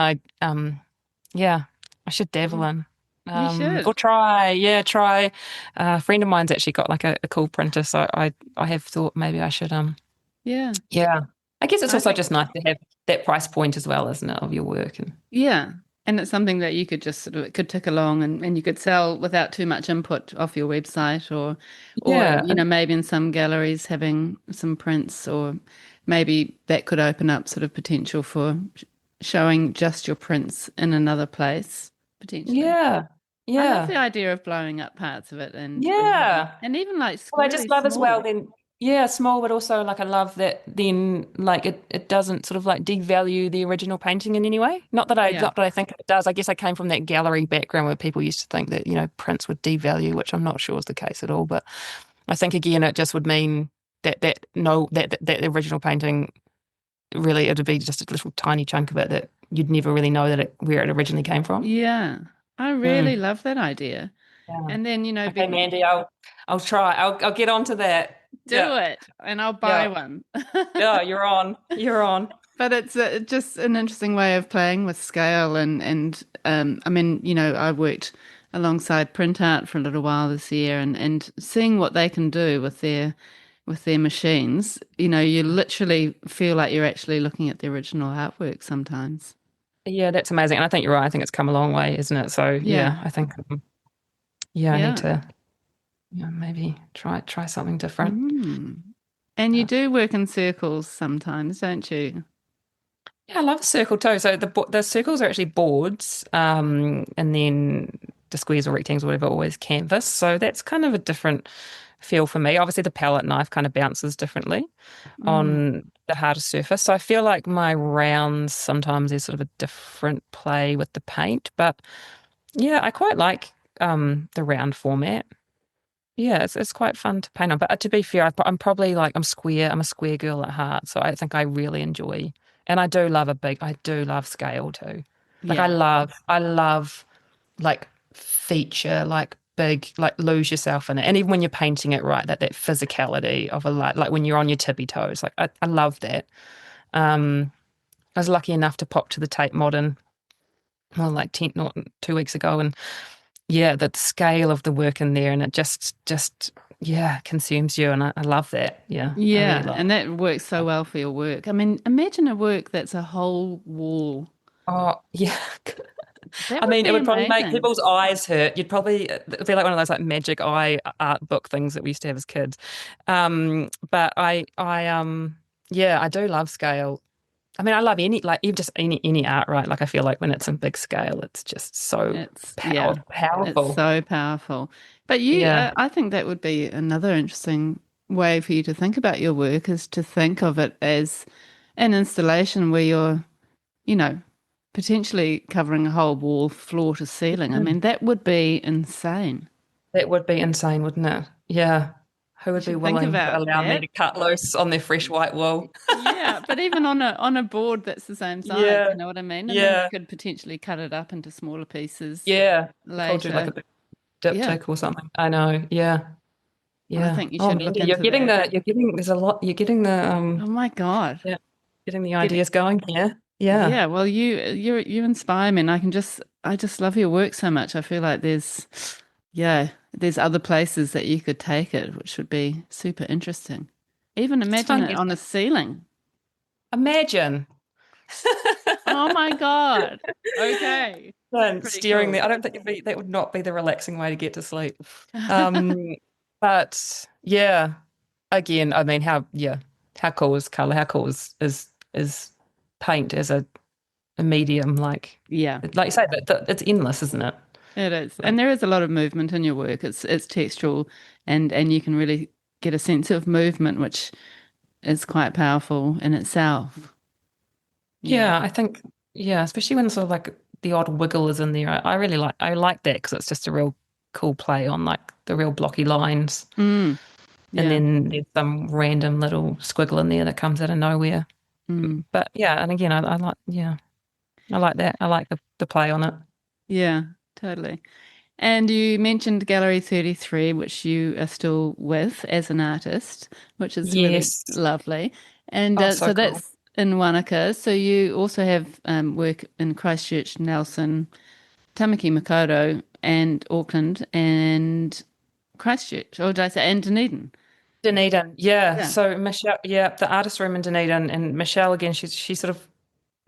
yeah, I should dabble Mm. in. You Or should. try. A friend of mine's actually got like a cool printer, so I have thought maybe I should Yeah. yeah. I guess it's I also think, just nice to have that price point as well, isn't it, of your work and yeah. And it's something that you could just sort of it could tick along and you could sell without too much input off your website or Yeah, maybe in some galleries having some prints or maybe that could open up sort of potential for showing just your prints in another place potentially. yeah, I love the yeah, idea of blowing up parts of it and having yeah. and even like Well, I really just love as well small. then, yeah, small, but also like I love that then like it doesn't sort of like devalue the original painting in any way. Yeah. Not that I think it does. I guess I came from that gallery background where people used to think that, prints would devalue, which I'm not sure is the case at all. But I think again it just would mean that no that the original painting really it'd be just a little tiny chunk of it that you'd never really know that where it originally came from. Yeah. I really Mm, love that idea. yeah. And then, Okay, Mandy, I'll try. I'll get onto that. do Yeah. it and I'll buy Yeah. one. Yeah, you're on. You're on. But it's just an interesting way of playing with scale and I mean, I worked alongside print art for a little while this year and seeing what they can do with their machines, you literally feel like you're actually looking at the original artwork sometimes. Yeah, that's amazing. And I think you're right. I think it's come a long way, isn't it? So Yeah. yeah, I think yeah, I need Yeah. to maybe try something different. Mm. And you Yeah. do work in circles sometimes, don't you? Yeah, I love a circle too. So the circles are actually boards, and then the squares or rectangles or whatever are always canvas. So that's kind of a different feel for me. Obviously, the palette knife kind of bounces differently Mm. on the harder surface. So I feel like my rounds sometimes there's sort of a different play with the paint. But yeah, I quite like the round format. Yeah, it's quite fun to paint on. But to be fair, I'm probably like I'm square. I'm a square girl at heart, so I think I really enjoy. And I do love scale too. Like Yeah. I love like feature, like big, like lose yourself in it. And even when you're painting it right, that physicality of a like when you're on your tippy toes, like I love that. Um, I was lucky enough to pop to the Tate Modern, well, like 10, not 2 weeks ago, and yeah, the scale of the work in there, and it just yeah consumes you, and I love that. Yeah, I really Yeah, love. and that works so well for your work. I mean, imagine a work that's a whole wall. Oh yeah, That I would mean, it be would probably make amazing. people's eyes hurt. You'd probably it'd be like one of those like magic eye art book things that we used to have as kids. But yeah, I do love scale. I mean, I love any like even just any art, right? Like I feel like when it's in big scale, it's just so Yeah, it's powerful. so powerful. But Yeah. I think that would be another interesting way for you to think about your work is to think of it as an installation where you're, you know, potentially covering a whole wall, floor to ceiling. I Mm. mean, that would be insane. That would be insane, wouldn't it? Yeah. Who You would be should think willing to about allow me that. to cut loose on their fresh white wool? Yeah, but even on a board that's the same size, Yeah. you know what I mean? And then you Yeah. could potentially cut it up into smaller pieces Yeah. You could do like a later. big Yeah, diptych or something. I know. Yeah. I Yeah. think you Oh, should look Mandy, into that. there's a lot, you're getting the, Oh my God. yeah, getting the Getting, ideas going here. Yeah. yeah, well you inspire me and I just love your work so much. I feel like there's other places that you could take it, which would be super interesting. Even It's imagine fun. it on a ceiling. Imagine. Oh my God. Okay. And Pretty steering cool. there. I don't think that would not be the relaxing way to get to sleep. Um, but yeah, again, I mean, how cool is color? How cool is paint as a medium? Yeah. Like you say, that it's endless, isn't it? It is. Like, And there is a lot of movement in your work. It's textural and you can really get a sense of movement, which is quite powerful in itself. Yeah. yeah, I think yeah, especially when sort of like the odd wiggle is in there. I like that because it's just a real cool play on like the real blocky lines. Mm, And yeah. then there's some random little squiggle in there that comes out of nowhere. Mm, But yeah, and again, I like, yeah, I like that. I like the play on it. yeah, totally. And you mentioned Gallery 33, which you are still with as an artist, which is really Yes. lovely. And Oh, so so cool. that's in Wānaka. So you also have work in Christchurch, Nelson, Tamaki Makaurau, and Auckland, and Christchurch, or did I say, and Dunedin? Dunedin. Yeah. Yeah. So Michelle, yeah, the artist room in Dunedin and Michelle again, she sort of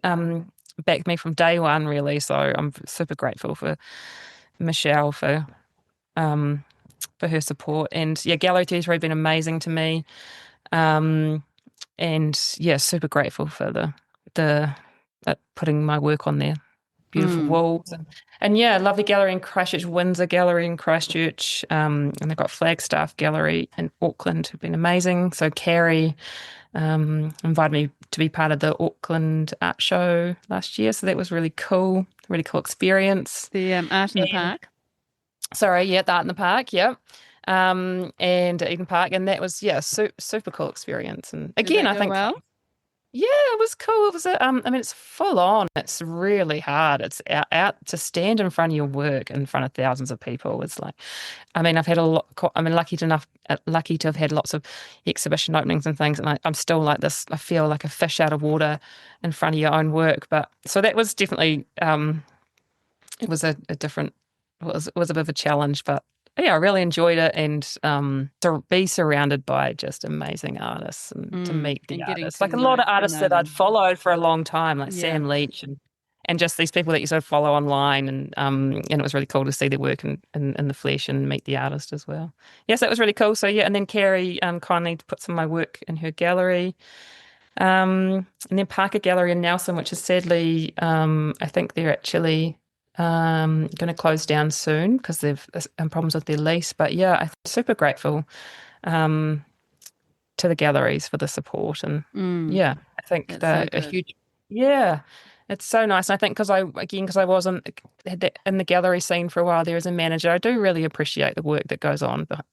um backed me from day one, really. So I'm super grateful for Michelle um, for her support. And yeah, Gallery 33 has been amazing to me. Um, and yeah, super grateful for the putting my work on there. Beautiful Mm. walls and yeah, lovely gallery in Christchurch, Windsor Gallery in Christchurch, and they've got Flagstaff Gallery in Auckland, who've been amazing. So Carrie invited me to be part of the Auckland art show last year, so that was really cool experience. The art in the And park. sorry, yeah, the art in the park, yeah. And at Eden Park, and that was yeah, super cool experience. And Did again, that I go think well? yeah, it was cool. It was I mean, it's full on. It's really hard. It's out to stand in front of your work in front of thousands of people. It's like, I mean, I've had a lot. I mean, lucky to have had lots of exhibition openings and things, and I'm still like this. I feel like a fish out of water in front of your own work. But so that was definitely it was a different. It was a bit of a challenge, but yeah, I really enjoyed it, and to be surrounded by just amazing artists and to meet the And getting artists, like a to lot of artists know that I'd them. followed for a long time, like Yeah. Sam Leach and just these people that you sort of follow online, and it was really cool to see their work in the flesh and meet the artist as well. Yes, that was really cool. So yeah, and then Carrie kindly put some of my work in her gallery. And then Parker Gallery in Nelson, which is sadly, I think they're actually going to close down soon because they've problems with their lease. But yeah, I'm super grateful um, to the galleries for the support. And Mm. yeah, I think That's so they're a good. huge, yeah, it's so nice. And I think because I wasn't in the gallery scene for a while there as a manager, I do really appreciate the work that goes on. But,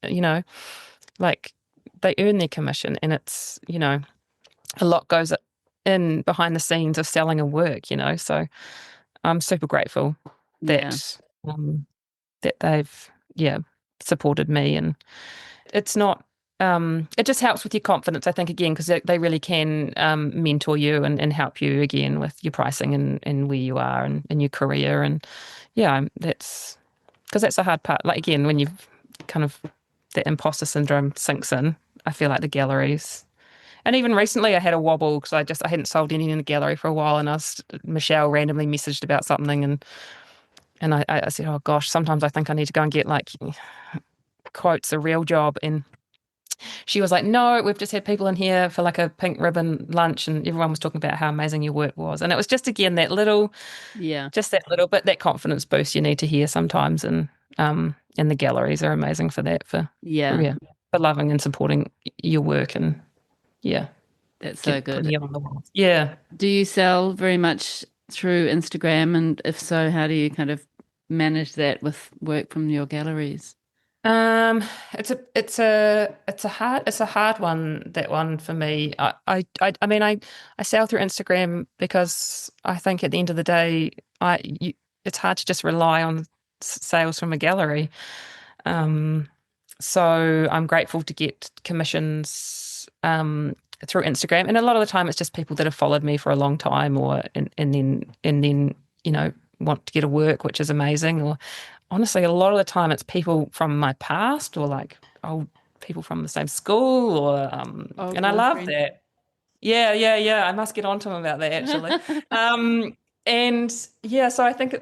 like they earn their commission and it's, a lot goes in behind the scenes of selling a work. So I'm super grateful Yeah. that that they've supported me, and it's not it just helps with your confidence, I think, again, because they really can mentor you and help you again with your pricing and where you are and in your career. And yeah, that's because that's the hard part. Like again, when you've kind of the imposter syndrome sinks in, I feel like the galleries. And even recently, I had a wobble because I hadn't sold anything in the gallery for a while, and Michelle randomly messaged about something, and I said, oh gosh, sometimes I think I need to go and get like quotes a real job, and she was like, no, we've just had people in here for like a pink ribbon lunch, and everyone was talking about how amazing your work was, and it was just again Yeah. that little bit, that confidence boost you need to hear sometimes, and the galleries are amazing for that Yeah. yeah, for loving and supporting your work and yeah. That's so Putting good. it on the wall. Yeah. Do you sell very much through Instagram? And if so, how do you kind of manage that with work from your galleries? Um, it's a hard one, that one for me. I mean I sell through Instagram because I think at the end of the day it's hard to just rely on sales from a gallery. Um, so I'm grateful to get commissions through Instagram, and a lot of the time it's just people that have followed me for a long time, or and then want to get a work, which is amazing. Or honestly, a lot of the time it's people from my past, or like old people from the same school, or Old and I love boyfriend. that. Yeah. I must get on to him about that actually. Um, and yeah, so I think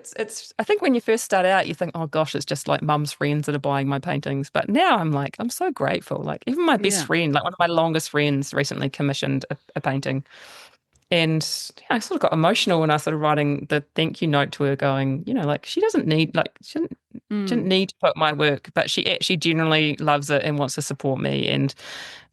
I think when you first start out, you think, oh gosh, it's just like mum's friends that are buying my paintings. But now I'm like, I'm so grateful. Like even my best Yeah. friend, like one of my longest friends, recently commissioned a painting. And yeah, I sort of got emotional when I started writing the thank you note to her, going, like she doesn't need, like shouldn't Mm. need to put my work, but she actually genuinely loves it and wants to support me, and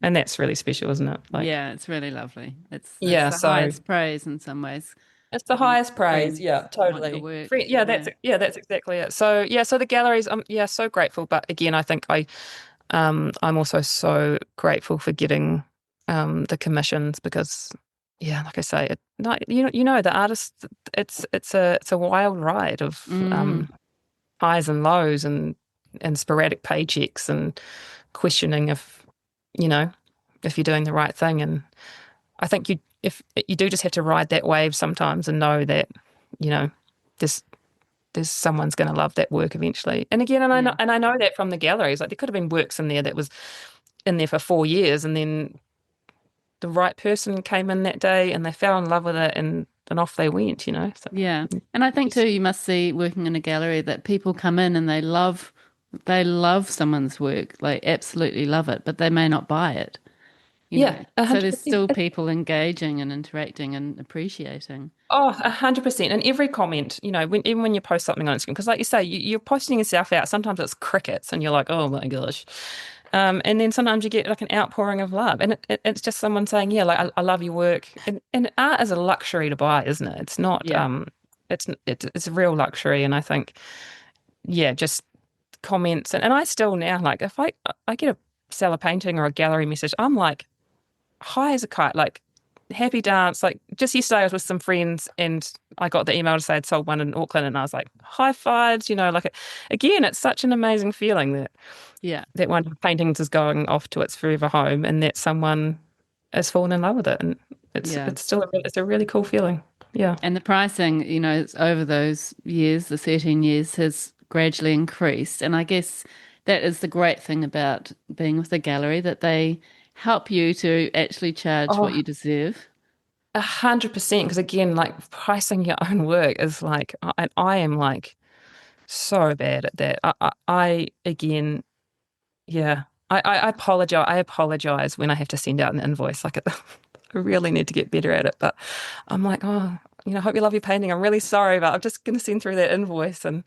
that's really special, isn't it? Like, Yeah, it's really lovely. It's yeah, the so highest praise in some ways it's the when highest praise. friends Yeah, want your totally. work. Yeah, Yeah. that's exactly it. So yeah, so the galleries, yeah, so grateful. But again, I think I'm also so grateful for getting the commissions because yeah, like I say, the artist, it's a wild ride of Mm. highs and lows and sporadic paychecks and questioning you know if you're doing the right thing. And I think if you do just have to ride that wave sometimes and know that, you know, there's there's someone's going to love that work eventually. And again, Yeah. I know that from the galleries, like there could have been works in there that was in there for 4 years, and then the right person came in that day and they fell in love with it, and and off they went, So Yeah. And I think too, you must see working in a gallery that people come in and they love someone's work, like absolutely love it, but they may not buy it, you know. yeah, So there's 100%. still people engaging and interacting and appreciating. Oh, 100%. And every comment, even when you post something on Instagram, because like you say, you're posting yourself out. Sometimes it's crickets, and you're like, oh my gosh. And then sometimes you get like an outpouring of love, and it's just someone saying, yeah, like I love your work. And art is a luxury to buy, isn't it? It's not. Yeah. It's a real luxury, and I think, yeah, just comments, and I still now like if I get a sell a painting or a gallery message, I'm like high as a kite, like happy dance. Like just yesterday, I was with some friends and I got the email to say I'd sold one in Auckland, and I was like high fives, like again, it's such an amazing feeling that Yeah. one of the paintings is going off to its forever home, and that someone has fallen in love with it, and Yeah. it's a really cool feeling. Yeah. And the pricing, it's over those years, the 13 years, has gradually increased. And I guess that is the great thing about being with a gallery, that they help you to actually charge what Oh, you deserve. 100%. Because again, like pricing your own work is like, I am like so bad at that. I again, yeah, I apologize. I apologize when I have to send out an invoice. Like, I really need to get better at it. But I'm like, oh, I hope you love your painting. I'm really sorry, but I'm just going to send through that invoice. And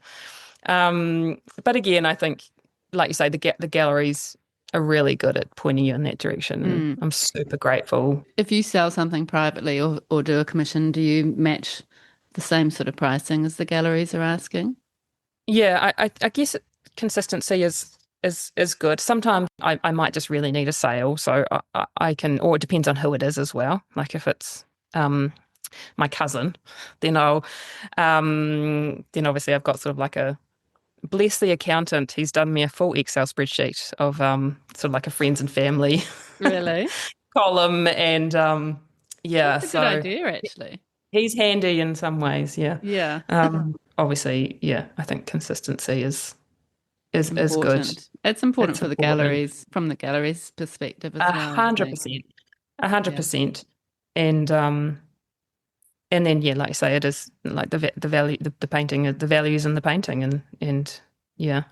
but again, I think, like you say, the galleries are really good at pointing you in that direction, and Mm. I'm super grateful. If you sell something privately or do a commission, do you match the same sort of pricing as the galleries are asking? Yeah, I guess consistency is good. Sometimes I might just really need a sale, so I can, or it depends on who it is as well. Like if it's my cousin, then then obviously I've got sort of like a bless the accountant. He's done me a full Excel spreadsheet of sort of like a friends and family Really? column, and yeah, That's a good so idea, actually. he's handy in some ways. Yeah, Yeah. obviously, yeah, I think consistency is good. Important. It's important It's for the important. galleries, from the galleries' perspective as A well, I hundred think. percent. A hundred Yeah. percent. And and then yeah, like I say, it is like the value, the painting, the values in the painting, and yeah,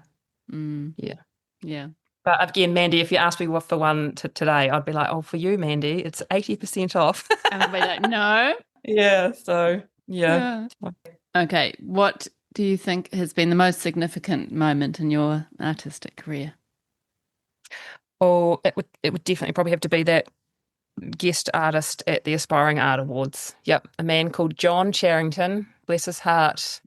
Mm, yeah. yeah. But again, Mandy, if you asked me what for one today, I'd be like, oh, for you, Mandy, it's 80% off. And I'll be like, no. Yeah. So yeah. Yeah. Okay. What do you think has been the most significant moment in your artistic career? Or it would definitely probably have to be that guest artist at the Aspiring Art Awards. Yep, a man called John Charrington, bless his heart,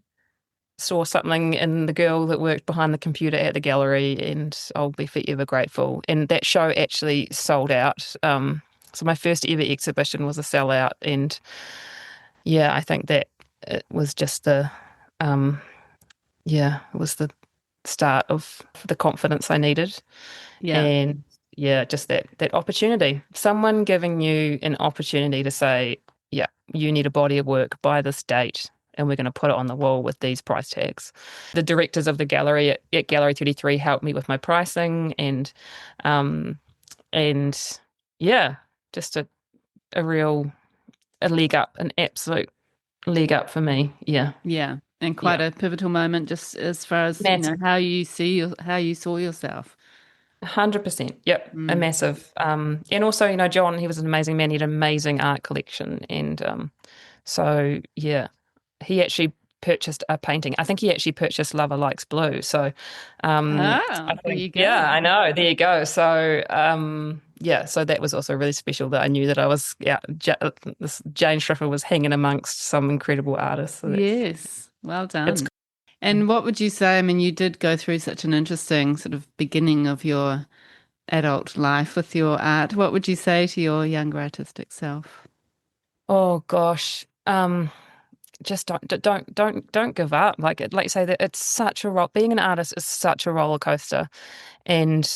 saw something in the girl that worked behind the computer at the gallery, and I'll be forever grateful. And that show actually sold out. So my first ever exhibition was a sellout, and yeah, I think that it was just um, it was the start of the confidence I needed, Yeah. and yeah, just that opportunity, someone giving you an opportunity to say, yeah, you need a body of work by this date, and we're going to put it on the wall with these price tags. The directors of the gallery at Gallery 33 helped me with my pricing, um, and yeah, just a real a leg up, an absolute leg up for me. Yeah, Yeah. And yeah, quite a pivotal moment just as far as, massive. how you saw yourself. 100%. Yep. A Mm. massive. And also, John, he was an amazing man. He had an amazing art collection. And so, yeah, he actually purchased a painting. I think he actually purchased Lover Likes Blue. So, I Ah, there think, you yeah, go. I know. There you go. So, yeah, so that was also really special that I knew that I was, yeah, this Jane Shriffer was hanging amongst some incredible artists. So Yes. Well it's done. cool. And what would you say? I mean, you did go through such an interesting sort of beginning of your adult life with your art. What would you say to your younger artistic self? Oh gosh. Just don't give up. Like you say, that it's such a being an artist is such a roller coaster, and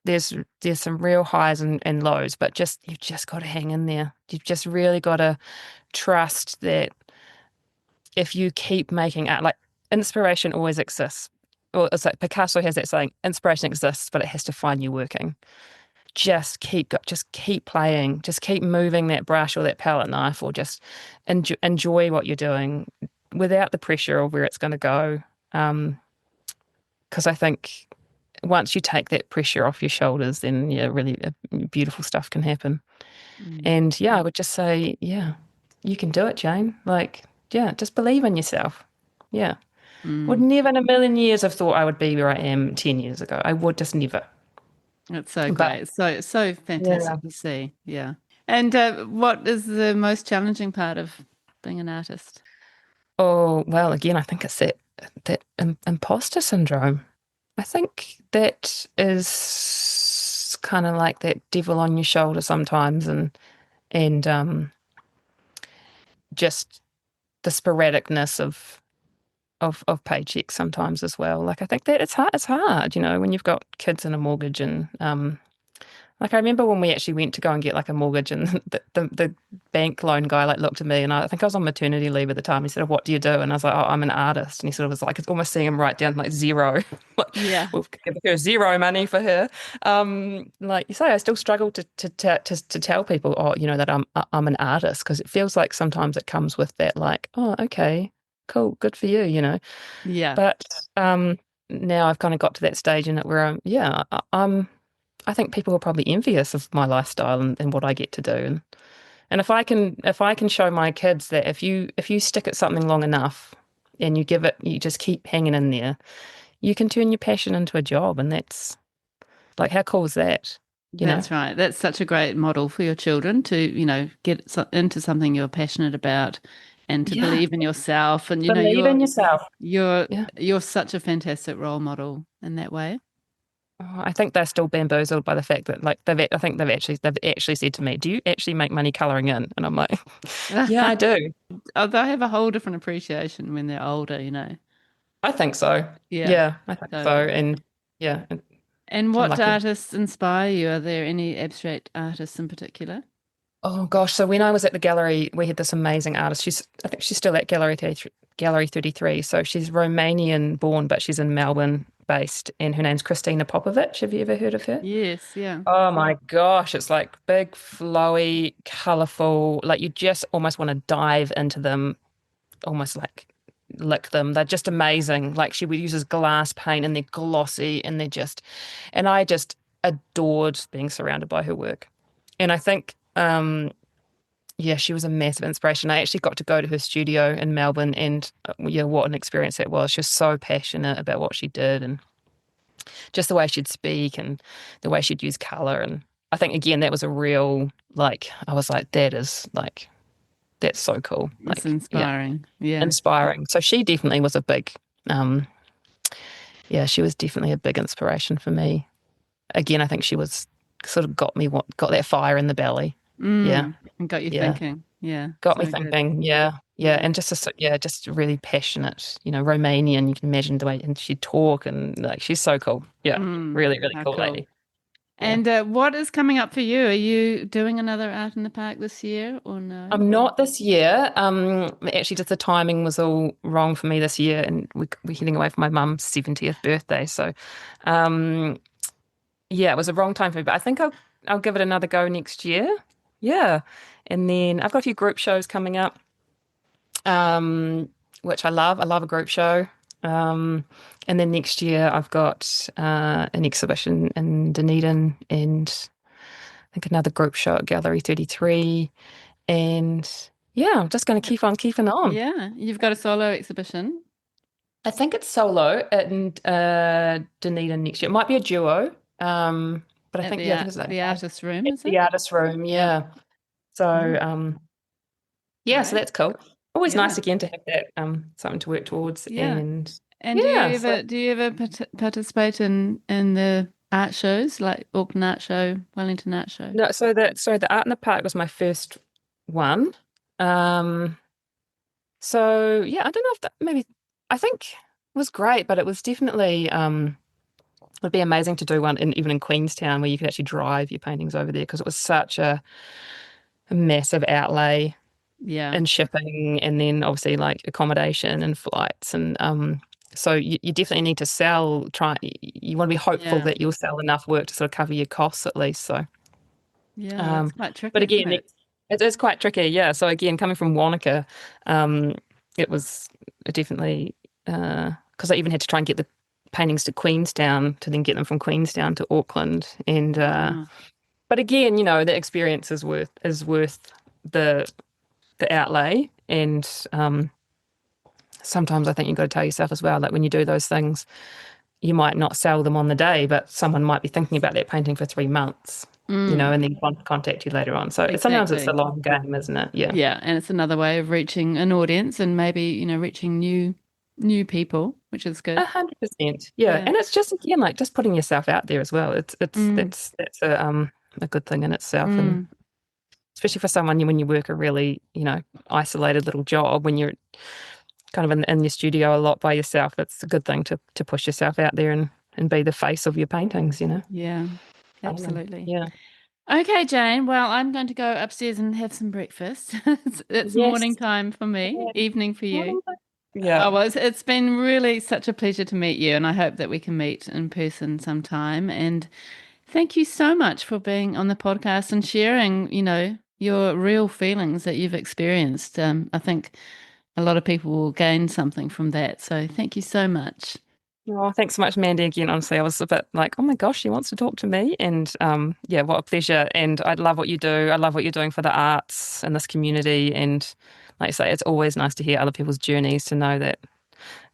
there's some real highs and lows, but you've just got to hang in there. You've just really got to trust that if you keep making art, like inspiration always exists. Or it's like Picasso has that saying, inspiration exists, but it has to find you working. just keep playing, just keep moving that brush or that palette knife, or just enjoy what you're doing without the pressure of where it's going to go. Because I think once you take that pressure off your shoulders, then yeah, really beautiful stuff can happen. Mm. And yeah, I would just say, yeah, you can do it, Jane. Like, yeah, just believe in yourself. Yeah. Would Mm. never in a million years have thought I would be where I am 10 years ago. I would just never. That's so But great. So yeah. fantastic to see. Yeah. And what is the most challenging part of being an artist? Oh, well, again, I think it's that imposter syndrome. I think that is kind of like that devil on your shoulder sometimes, and just the sporadicness of paychecks sometimes as well. Like I think that it's hard, when you've got kids and a mortgage and like I remember when we actually went to go and get like a mortgage, and the bank loan guy like looked at me, and I think I was on maternity leave at the time. He said, "What do you do?" And I was like, "Oh, I'm an artist." And he sort of was like, it's almost seeing him write down like zero. Like, Yeah. we'll give her zero money for her. Like you say, I still struggle to tell people, oh, that I'm an artist, because it feels like sometimes it comes with that like, oh, okay, cool, good for you. Yeah. But now I've kind of got to that stage in it where I think people are probably envious of my lifestyle and what I get to do. And if I can show my kids that if you stick at something long enough and you just keep hanging in there, you can turn your passion into a job. And that's like, how cool is that? You know? That's right. That's such a great model for your children to, get into something you're passionate about and to Yeah. believe in yourself. And, Believe in yourself. you're Yeah. you're such a fantastic role model in that way. Oh, I think they're still bamboozled by the fact that like I think they've actually said to me, "Do you actually make money coloring in?" And I'm like, "Yeah, I do. Oh, they'll have a whole different appreciation when they're older. I think so. Yeah, Yeah, I think so." totally. And yeah, And I'm what lucky. artists inspire you? Are there any abstract artists in particular? Oh gosh, so when I was at the gallery, we had this amazing artist. I think she's still at Gallery 33. So she's Romanian born, but she's in Melbourne based, and her name's Christina Popovic. Have you ever heard of her? Yes, yeah. Oh my gosh, it's like big, flowy, colorful, like you just almost want to dive into them, almost like lick them. They're just amazing. Like she uses glass paint and they're glossy and and I just adored being surrounded by her work. And I think yeah, she was a massive inspiration. I actually got to go to her studio in Melbourne, and yeah, what an experience that was. She was so passionate about what she did, and just the way she'd speak and the way she'd use color. And I think, again, that was a real, like, I was like, that's so cool. It's Like, yeah, inspiring. Yeah. inspiring. So she definitely was um, yeah, she was definitely a big inspiration for me. Again, I think she was sort of got that fire in the belly. Yeah, And got you yeah. thinking. Yeah, Got me so good. thinking, yeah, yeah, Yeah. and just really passionate, Romanian. You can imagine the way, and she'd talk, and like she's so cool. Yeah, really, really How cool cool. lady. Yeah, And what is coming up for you? Are you doing another Art in the Park this year or no? I'm not this year. Actually, just the timing was all wrong for me this year, and we're heading away for my mum's 70th birthday. So, um, yeah, it was a wrong time for me, but I think I'll give it another go next year. Yeah, and then I've got a few group shows coming up. um, which I love. I love a group show. Um, and then next year I've got an exhibition in Dunedin, and I think another group show at Gallery 33. And yeah, I'm just going to keep on keeping on. Yeah, you've got a solo exhibition I think it's solo in Dunedin next year. It might be a duo. But I at think, yeah, I think it's like the artist room, it's is the it? artist room. Yeah. Yeah. So, Oh, yeah, so great. that's cool. Always Yeah. nice again to have that something to work towards. Yeah. And And yeah, so do you ever participate in the art shows like Auckland Art Show, Wellington Art Show? no, so the Art in the Park was my first one. Um, so yeah, I don't know if that maybe I think it was great, but it was definitely would be amazing to do one even in Queenstown where you could actually drive your paintings over there, because it was such a massive outlay Yeah. in shipping, and then obviously like accommodation and flights, and So you definitely need to sell. You want to be hopeful Yeah. that you'll sell enough work to sort of cover your costs at least. So, Yeah, it's um, quite but tricky, isn't again, it? it is quite tricky. Yeah. So again, coming from Wānaka, it was definitely because I even had to try and get the paintings to Queenstown to then get them from Queenstown to Auckland. And Wow. but again, the experience is worth the the outlay. And sometimes I think you've got to tell yourself as well, like when you do those things, you might not sell them on the day, but someone might be thinking about that painting for 3 months, Mm, and then contact you later on. So sometimes it's a exactly. long game, isn't it? Yeah. Yeah, and it's another way of reaching an audience and maybe, reaching new people, which is good. 100%. Yeah. Yeah. And it's just again like just putting yourself out there as well. It's Mm, that's a good thing in itself. And mm, especially for someone when you work a really, isolated little job, when you're kind of in your studio a lot by yourself, it's a good thing to push yourself out there and be the face of your paintings. yeah, Um, absolutely. yeah. Okay, Jane. Well, I'm going to go upstairs and have some breakfast. It's morning Yes. time for me, Yeah. evening for you. Yeah. Oh, well, it's been really such a pleasure to meet you, and I hope that we can meet in person sometime. And thank you so much for being on the podcast and sharing, your real feelings that you've experienced. I think a lot of people will gain something from that. So thank you so much. Oh, thanks so much, Mandy. Again, honestly, I was a bit like, oh my gosh, she wants to talk to me. And yeah, what a pleasure. And I love what you do. I love what you're doing for the arts and this community. And like I say, it's always nice to hear other people's journeys, to know that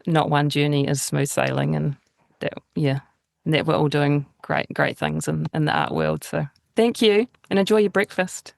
not one journey is smooth sailing, and that, yeah, and that we're all doing great, great things in the art world. So thank you and enjoy your breakfast.